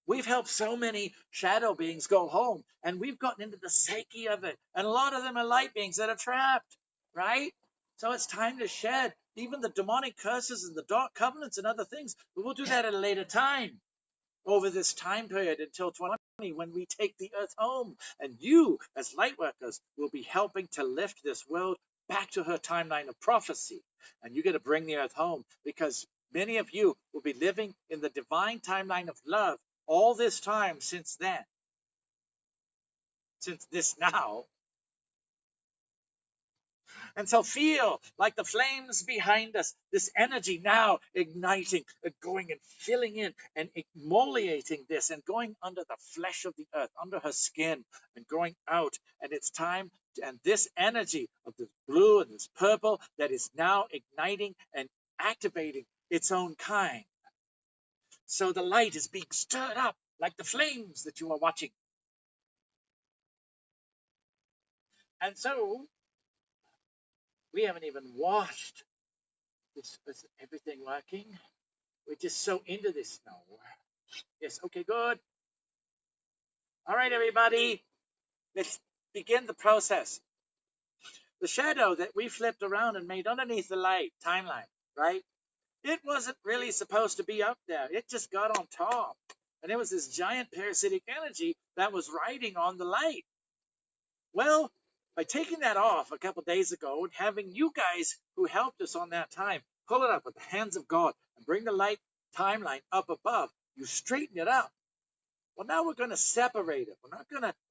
We've helped so many shadow beings go home, and we've gotten into the psyche of it. And a lot of them are light beings that are trapped, right? So it's time to shed even the demonic curses and the dark covenants and other things. But we'll do that at a later time over this time period until 2020 when we take the earth home. And you, as light workers, will be helping to lift this world back to her timeline of prophecy. And you got to bring the earth home because many of you will be living in the divine timeline of love all this time since then, since this now. And so feel like the flames behind us, this energy now igniting and going and filling in and emoliating this and going under the flesh of the earth, under her skin and going out. And it's time, and this energy of this blue and this purple that is now igniting and activating its own kind. So the light is being stirred up like the flames that you are watching. And so we haven't even watched this. Is everything working? We're just so into this now. Yes, okay, good. All right, everybody, let's begin the process. The shadow that we flipped around and made underneath the light timeline, right? It wasn't really supposed to be up there. It just got on top. And it was this giant parasitic energy that was riding on the light. Well, by taking that off a couple days ago and having you guys who helped us on that time pull it up with the hands of God and bring the light timeline up above, you straighten it up. Well, now we're going to separate it.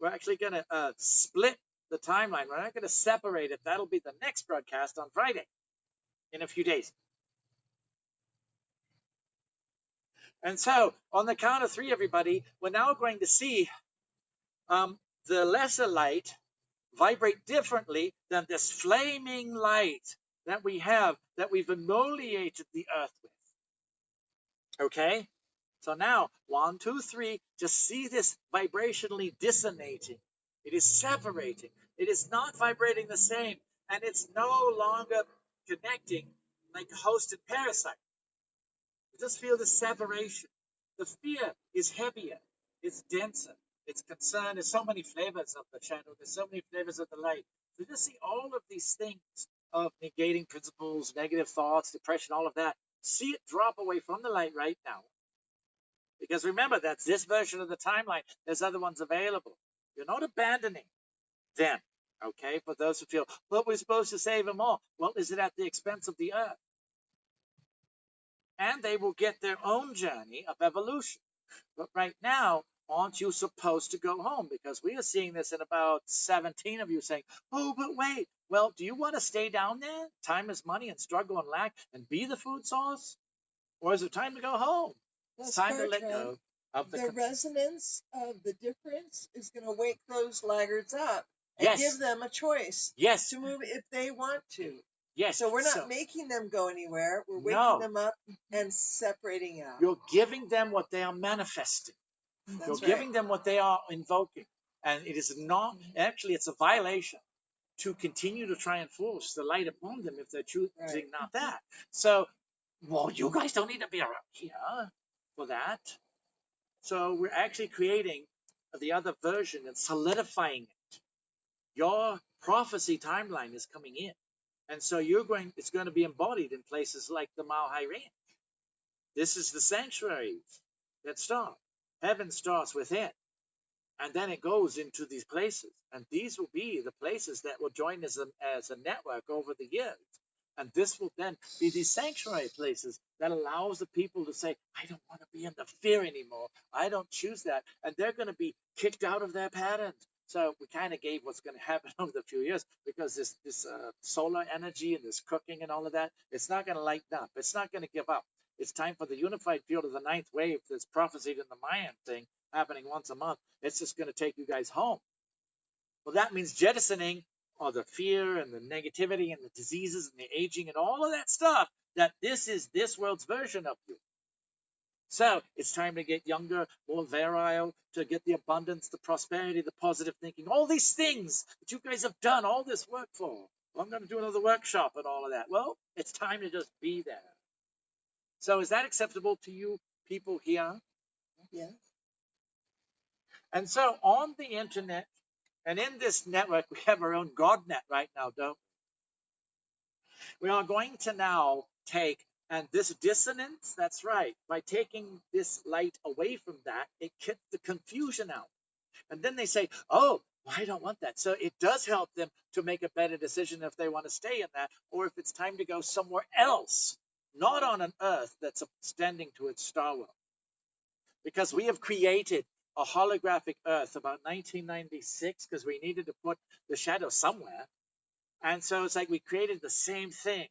We're actually going to split the timeline. We're not going to separate it. That'll be the next broadcast on Friday in a few days. And so on the count of three, everybody, we're now going to see the lesser light vibrate differently than this flaming light that we have, that we've emoliated the earth with. Okay? So now, 1, 2, 3, just see this vibrationally dissonating. It is separating. It is not vibrating the same. And it's no longer connecting like host and parasite. You just feel the separation. The fear is heavier. It's denser. It's concern. There's so many flavors of the shadow. There's so many flavors of the light. So just see all of these things of negating principles, negative thoughts, depression, all of that. See it drop away from the light right now. Because remember, that's this version of the timeline. There's other ones available. You're not abandoning them, okay? For those who feel, well, we're supposed to save them all. Well, is it at the expense of the earth? And they will get their own journey of evolution. But right now, aren't you supposed to go home? Because we are seeing this in about 17 of you saying, oh, but wait. Well, do you want to stay down there? Time is money and struggle and lack and be the food source? Or is it time to go home? It's time to let go of the resonance of the difference is going to wake those laggards up and Yes. give them a choice Yes. to move if they want to. Yes. So we're not making them go anywhere. We're waking No. them up and separating out. You're giving them what they are manifesting. You're giving them what they are invoking. And it is not, actually, it's a violation to continue to try and force the light upon them if they're choosing not that. So, well, you guys don't need to be around here for that. So we're actually creating the other version and solidifying it. Your prophecy timeline is coming in. And so it's going to be embodied in places like the Mile High Range. This is the sanctuaries that start. Heaven starts within. And then it goes into these places. And these will be the places that will join as a network over the years. And this will then be these sanctuary places that allows the people to say, I don't want to be in the fear anymore. I don't choose that. And they're going to be kicked out of their patterns. So we kind of gave what's going to happen over the few years because this solar energy and this cooking and all of that, it's not going to lighten up. It's not going to give up. It's time for the unified field of the ninth wave that's prophesied in the Mayan thing happening once a month. It's just going to take you guys home. Well, that means jettisoning all the fear and the negativity and the diseases and the aging and all of that stuff, that this is this world's version of you. So it's time to get younger, more virile, to get the abundance, the prosperity, the positive thinking, all these things that you guys have done all this work for. Well, I'm going to do another workshop and all of that. Well, it's time to just be there. So is that acceptable to you people here? Yes. And so on the internet and in this network, we have our own God net right now, don't we? We are going to now take, and this dissonance, that's right, by taking this light away from that, it gets the confusion out. And then they say, oh, well, I don't want that. So it does help them to make a better decision if they want to stay in that, or if it's time to go somewhere else, not on an earth that's extending to its star world. Because we have created a holographic earth about 1996 because we needed to put the shadow somewhere. And so it's like we created the same thing.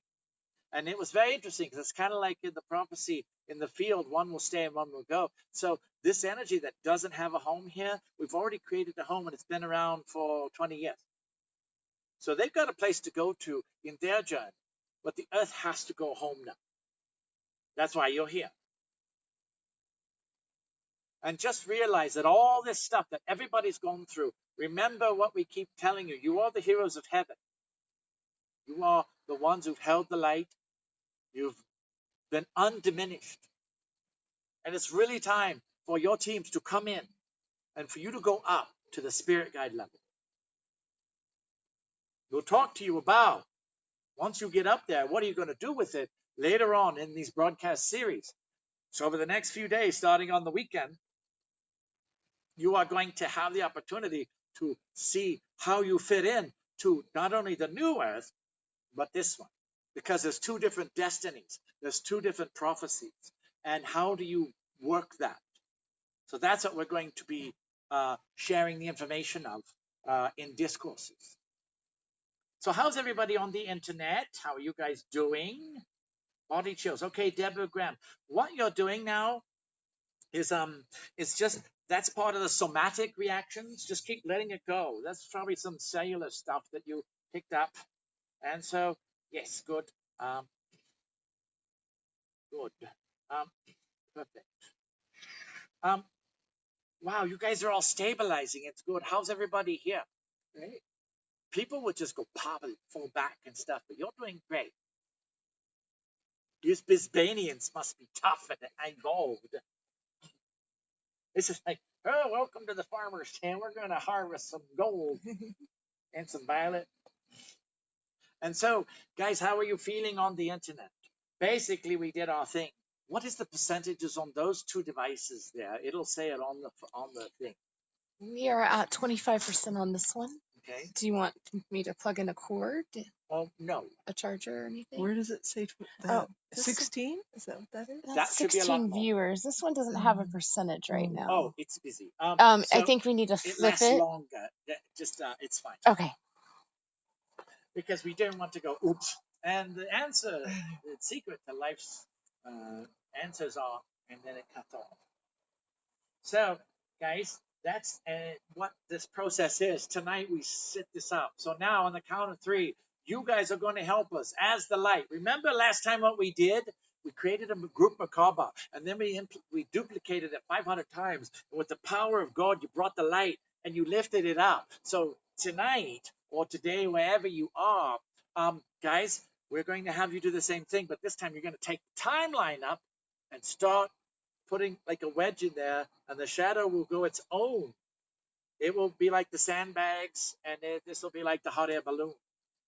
And it was very interesting because it's kind of like in the prophecy in the field, one will stay and one will go. So this energy that doesn't have a home here, we've already created a home and it's been around for 20 years. So they've got a place to go to in their journey, but the earth has to go home now. That's why you're here. And just realize that all this stuff that everybody's gone through, remember what we keep telling you. You are the heroes of heaven. You are the ones who've held the light. You've been undiminished. And it's really time for your teams to come in and for you to go up to the spirit guide level. We'll talk to you about, once you get up there, what are you going to do with it later on in these broadcast series. So over the next few days, starting on the weekend, you are going to have the opportunity to see how you fit in to not only the new earth, but this one. Because there's two different destinies. There's two different prophecies. And how do you work that? So that's what we're going to be sharing the information of in discourses. So how's everybody on the internet? How are you guys doing? Body chills. Okay, Deborah Graham. What you're doing now is it's just, that's part of the somatic reactions. Just keep letting it go. That's probably some cellular stuff that you picked up. And so, yes, good. Good. Perfect. Wow, you guys are all stabilizing. It's good. How's everybody here? Great. People would just go pop and fall back and stuff, but you're doing great. These Bisbanians must be tough and involved. This is like, oh, welcome to the farmer's stand. We're going to harvest some gold and some violet. And so, guys, how are you feeling on the internet? Basically, we did our thing. What is the percentages on those two devices there? It'll say it on the thing. We are at 25% on this one. Okay. Do you want me to plug in a cord, Oh, no. a charger or anything? Where does it say Oh, that? 16? Is that what that is? That's That should be a lot 16 more. viewers. This one doesn't have a percentage right now. Oh, it's busy. I So think we need to it flip lasts it. longer. Just it's fine. Okay. Because we don't want to go oops. And the answer, the secret to life's answers are, and then it cuts off. So, guys, that's what this process is. Tonight we set this up. So now on the count of three, you guys are going to help us as the light. Remember last time what we did? We created a group Merkaba, and then we duplicated it 500 times. And with the power of God, you brought the light and you lifted it up. So tonight or today, wherever you are, guys, we're going to have you do the same thing, but this time you're going to take the timeline up and start putting like a wedge in there, and the shadow will go its own. It will be like the sandbags, and this will be like the hot air balloon.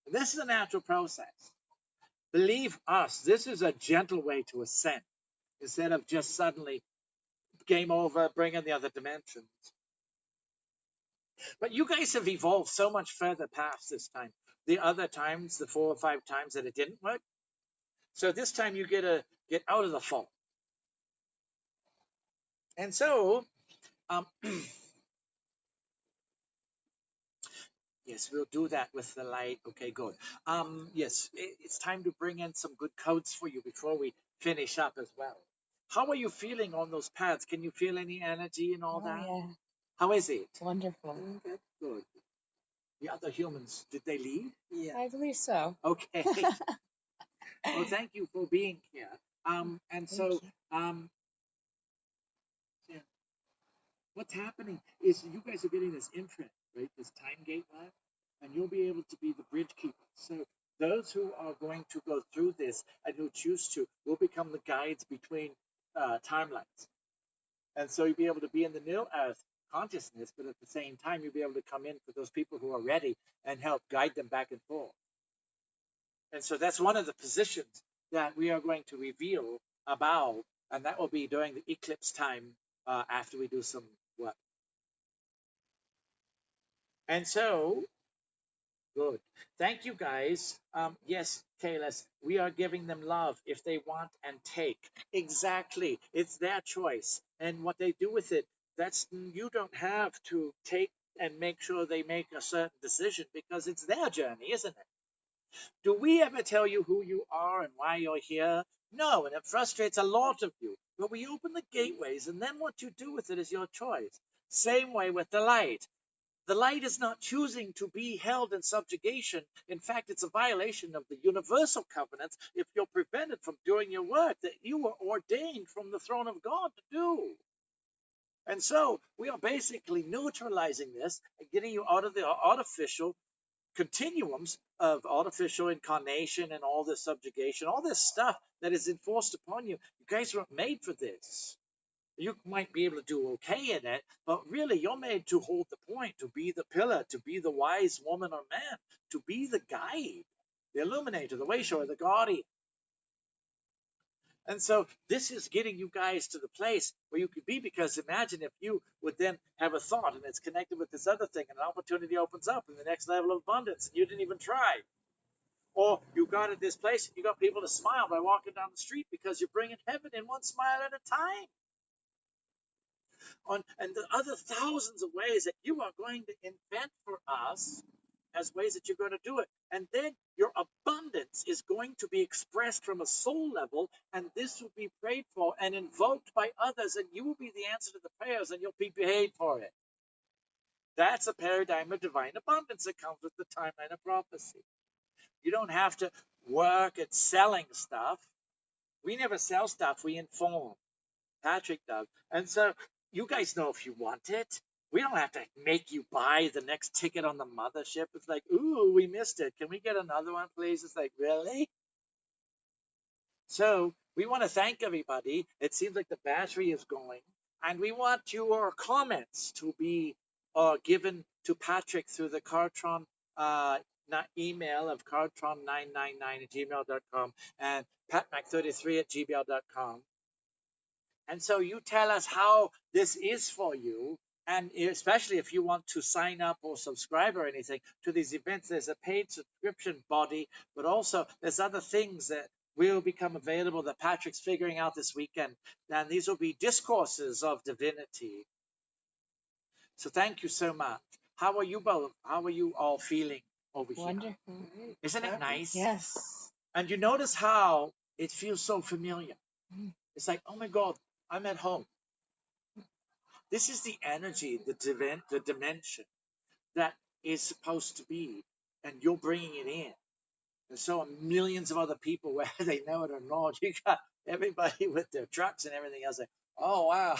And this is a natural process. Believe us, this is a gentle way to ascend instead of just suddenly game over, bring in the other dimensions. But you guys have evolved so much further past this time. The other times, the 4 or 5 times that it didn't work. So this time you get out of the fog. And so, yes, we'll do that with the light. Okay, good. Yes, it's time to bring in some good codes for you before we finish up as well. How are you feeling on those pads? Can you feel any energy and all that? Yeah. How is it? Wonderful. Okay, good. The other humans, did they leave? Yeah. I believe so. Okay. Well, thank you for being here. And so, yeah. What's happening is you guys are getting this imprint, right? This time gate live, and you'll be able to be the bridge keeper. So those who are going to go through this and who choose to will become the guides between timelines. And so you'll be able to be in the new earth consciousness, but at the same time, you'll be able to come in for those people who are ready and help guide them back and forth. And so that's one of the positions that we are going to reveal about, and that will be during the eclipse time after we do some work. And so, good. Thank you guys. Yes, Kalis, we are giving them love if they want and take. Exactly. It's their choice. And what they do with it, that's you don't have to take and make sure they make a certain decision because it's their journey, isn't it? Do we ever tell you who you are and why you're here? No, and it frustrates a lot of you. But we open the gateways, and then what you do with it is your choice. Same way with the light. The light is not choosing to be held in subjugation. In fact, it's a violation of the universal covenants if you're prevented from doing your work that you were ordained from the throne of God to do. And so we are basically neutralizing this and getting you out of the artificial continuums of artificial incarnation and all this subjugation, all this stuff that is enforced upon you. You guys weren't made for this. You might be able to do okay in it, but really you're made to hold the point, to be the pillar, to be the wise woman or man, to be the guide, the illuminator, the way shower, the guardian. And so this is getting you guys to the place where you could be, because imagine if you would then have a thought and it's connected with this other thing and an opportunity opens up in the next level of abundance and you didn't even try. Or you got at this place and you got people to smile by walking down the street because you're bringing heaven in one smile at a time. And the other thousands of ways that you are going to invent for us as ways that you're going to do it. And then your abundance is going to be expressed from a soul level, and this will be prayed for and invoked by others, and you will be the answer to the prayers, and you'll be paid for it. That's a paradigm of divine abundance that comes with the timeline of prophecy. You don't have to work at selling stuff. We never sell stuff, we inform. Patrick does. And so you guys know if you want it. We don't have to make you buy the next ticket on the mothership. It's like, ooh, we missed it. Can we get another one, please? It's like, really? So we want to thank everybody. It seems like the battery is going. And we want your comments to be given to Patrick through the Kartron email of kartron999@gmail.com and patmac33@gmail.com. And so you tell us how this is for you. And especially if you want to sign up or subscribe or anything to these events, there's a paid subscription body, but also there's other things that will become available that Patrick's figuring out this weekend. And these will be discourses of divinity. So thank you so much. How are you both? How are you all feeling over here? Wonderful. Isn't it nice? Yes. And you notice how it feels so familiar. It's like, oh my God, I'm at home. This is the energy, the dimension that is supposed to be, and you're bringing it in. And so are millions of other people, whether they know it or not. You got everybody with their trucks and everything else. Like, oh, wow.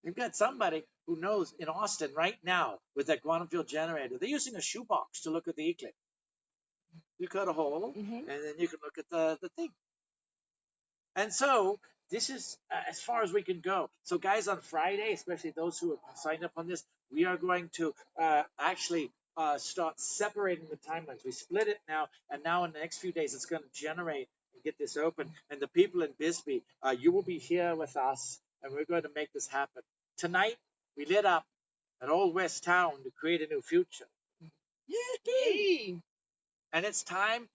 You've got somebody who knows in Austin right now with that quantum field generator. They're using a shoebox to look at the eclipse. You cut a hole, and then you can look at the thing. And so this is as far as we can go. So guys, on Friday, especially those who have signed up on this, we are going to actually start separating the timelines. We split it now, and now in the next few days, it's going to generate and get this open. And the people in Bisbee, you will be here with us, and we're going to make this happen. Tonight, we lit up an old West town to create a new future. Yay! And it's time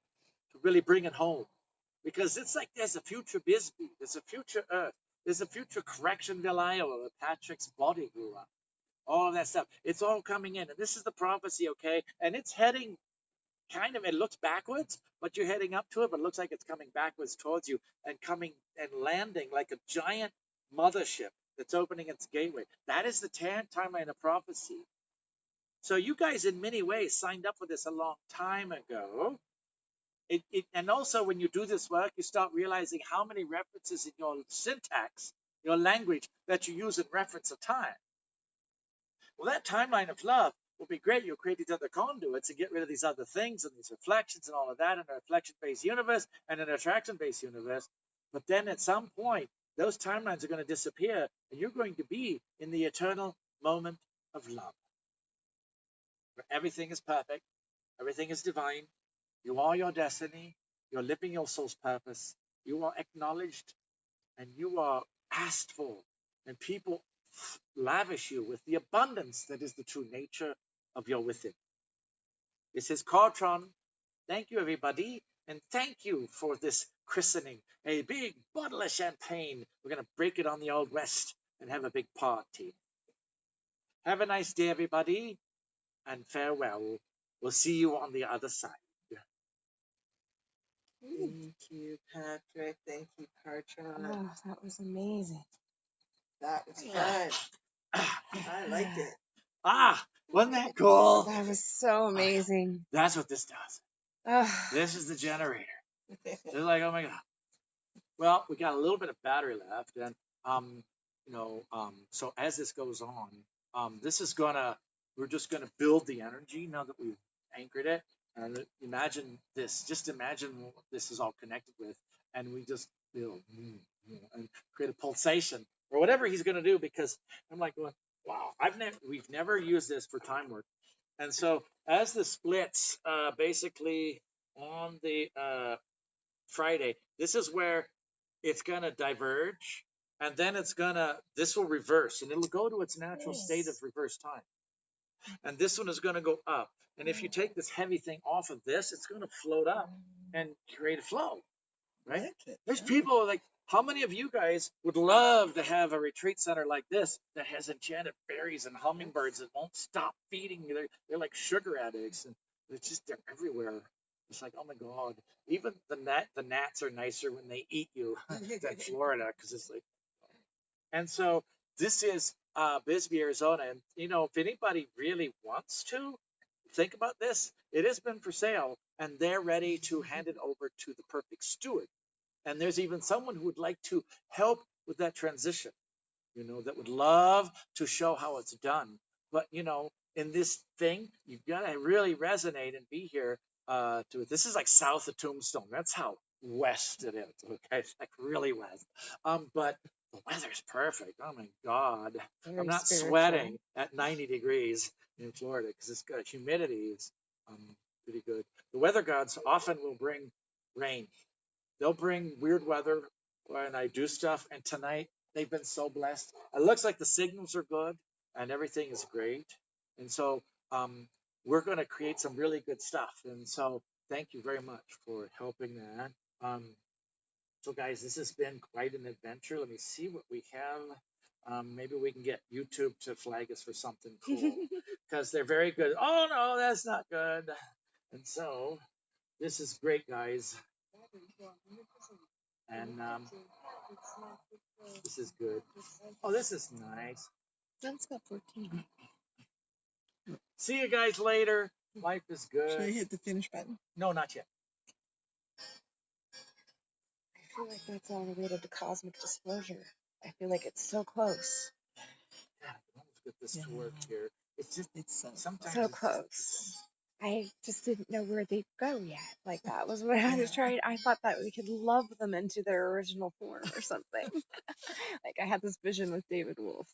to really bring it home. Because it's like there's a future Bisbee, there's a future Earth, there's a future Correctionville, Iowa, where Patrick's body grew up. All of that stuff. It's all coming in. And this is the prophecy, okay? And it's heading kind of, it looks backwards, but you're heading up to it, but it looks like it's coming backwards towards you and coming and landing like a giant mothership that's opening its gateway. That is the timeline of prophecy. So you guys, in many ways, signed up for this a long time ago. And also when you do this work, you start realizing how many references in your syntax, your language, that you use in reference of time. Well, that timeline of love will be great. You'll create these other conduits and get rid of these other things and these reflections and all of that in a reflection-based universe and an attraction-based universe. But then at some point, those timelines are going to disappear, and you're going to be in the eternal moment of love, where everything is perfect, everything is divine, You are your destiny. You're living your soul's purpose. You are acknowledged and you are asked for. And people lavish you with the abundance that is the true nature of your within. This is Kartron. Thank you, everybody. And thank you for this christening. A big bottle of champagne. We're going to break it on the Old West and have a big party. Have a nice day, everybody. And farewell. We'll see you on the other side. Thank you, Patrick. Thank you, Kartron. Oh, that was amazing. That was fun. I liked it. Wasn't that cool? That was so amazing. That's what this does. Oh, This is the generator. They're like, oh my God. Well, we got a little bit of battery left, and so as this goes on, we're just gonna build the energy now that we've anchored it, and imagine this. Just imagine what this is all connected with, and we just build and create a pulsation or whatever he's gonna do. Because I'm like, going, wow, we've never used this for time work, and so as the splits, basically on the Friday, this is where it's going to diverge, and then this will reverse, and it'll go to its natural state of reverse time. And this one is going to go up. And if you take this heavy thing off of this, it's going to float up and create a flow, right? There's people like, how many of you guys would love to have a retreat center like this that has enchanted berries and hummingbirds that won't stop feeding you? They're like sugar addicts, and they're everywhere. It's like, oh my God. Even the gnats are nicer when they eat you than Florida, because it's like. And so this is Bisbee, Arizona, and if anybody really wants to think about this, it has been for sale, and they're ready to hand it over to the perfect steward. And there's even someone who would like to help with that transition, that would love to show how it's done. But, in this thing, you've got to really resonate and be here to it. This is like south of Tombstone. That's how west it is. Okay, it's like really west. But the weather's perfect. Oh my God, very I'm not spiritual. sweating at 90 degrees in Florida because it's good. Humidity is pretty good. The weather gods often will bring rain. They'll bring weird weather when I do stuff. And tonight they've been so blessed. It looks like the signals are good and everything is great. And so we're going to create some really good stuff. And so thank you very much for helping that. So guys, this has been quite an adventure. Let me see what we have. Maybe we can get YouTube to flag us for something cool because they're very good. Oh no, that's not good. And so this is great, guys. And this is good. Oh, this is nice. That's about 14. See you guys later. Life is good. Should I hit the finish button? No, not yet. I feel like that's all related to cosmic disclosure. I feel like it's so close. Yeah, let's get this to work here. It's just sometimes So it's close. I just didn't know where they'd go yet. Like that was what I was trying. I thought that we could love them into their original form or something. Like I had this vision with David Wolf.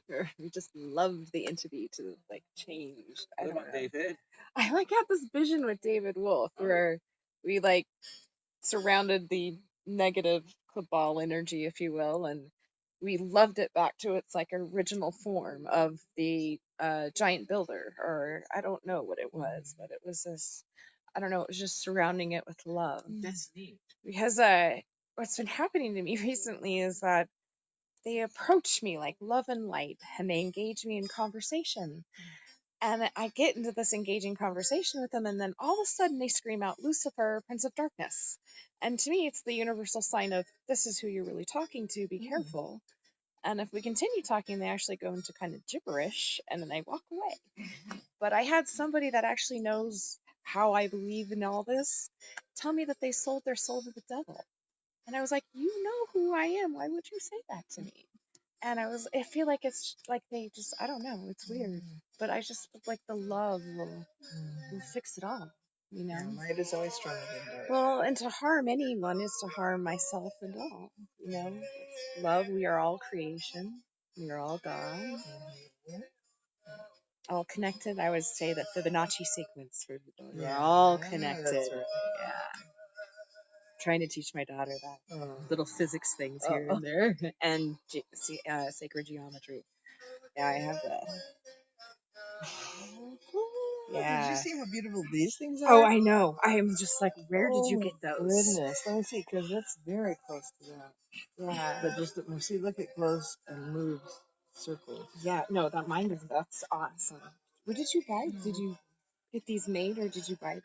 Where we just loved the entity to like change. I What don't about know. David? I had this vision with David Wolf where we like surrounded the negative cabal energy, if you will, and we loved it back to its like original form of the giant builder, or I don't know what it was, but it was this. I don't know. It was just surrounding it with love. That's neat. Because what's been happening to me recently is that they approach me like love and light, and they engage me in conversation. And I get into this engaging conversation with them, and then all of a sudden they scream out, Lucifer, Prince of Darkness. And to me, it's the universal sign of this is who you're really talking to, be careful. And if we continue talking, they actually go into kind of gibberish, and then they walk away. But I had somebody that actually knows how I believe in all this tell me that they sold their soul to the devil. And I was like, you know who I am. Why would you say that to me? And I feel like it's like they just, I don't know, it's weird. But I just like the love will fix it all, Yeah, light is always stronger than dark. Well, and to harm anyone is to harm myself and all, Love, we are all creation. We are all God. all connected. I would say the Fibonacci sequence. We're all connected. That's right. Yeah. Trying to teach my daughter that Oh. little physics things here and there, and sacred geometry. Yeah, I have that. Yeah. Did you see how beautiful these things are? Oh, I know. I am just like, where did you Oh, get those? Goodness, let me see, because it's very close to that. Yeah. But just see, look, it goes and moves circles. Yeah. No, that's awesome. What did you buy? Did you get these made or did you buy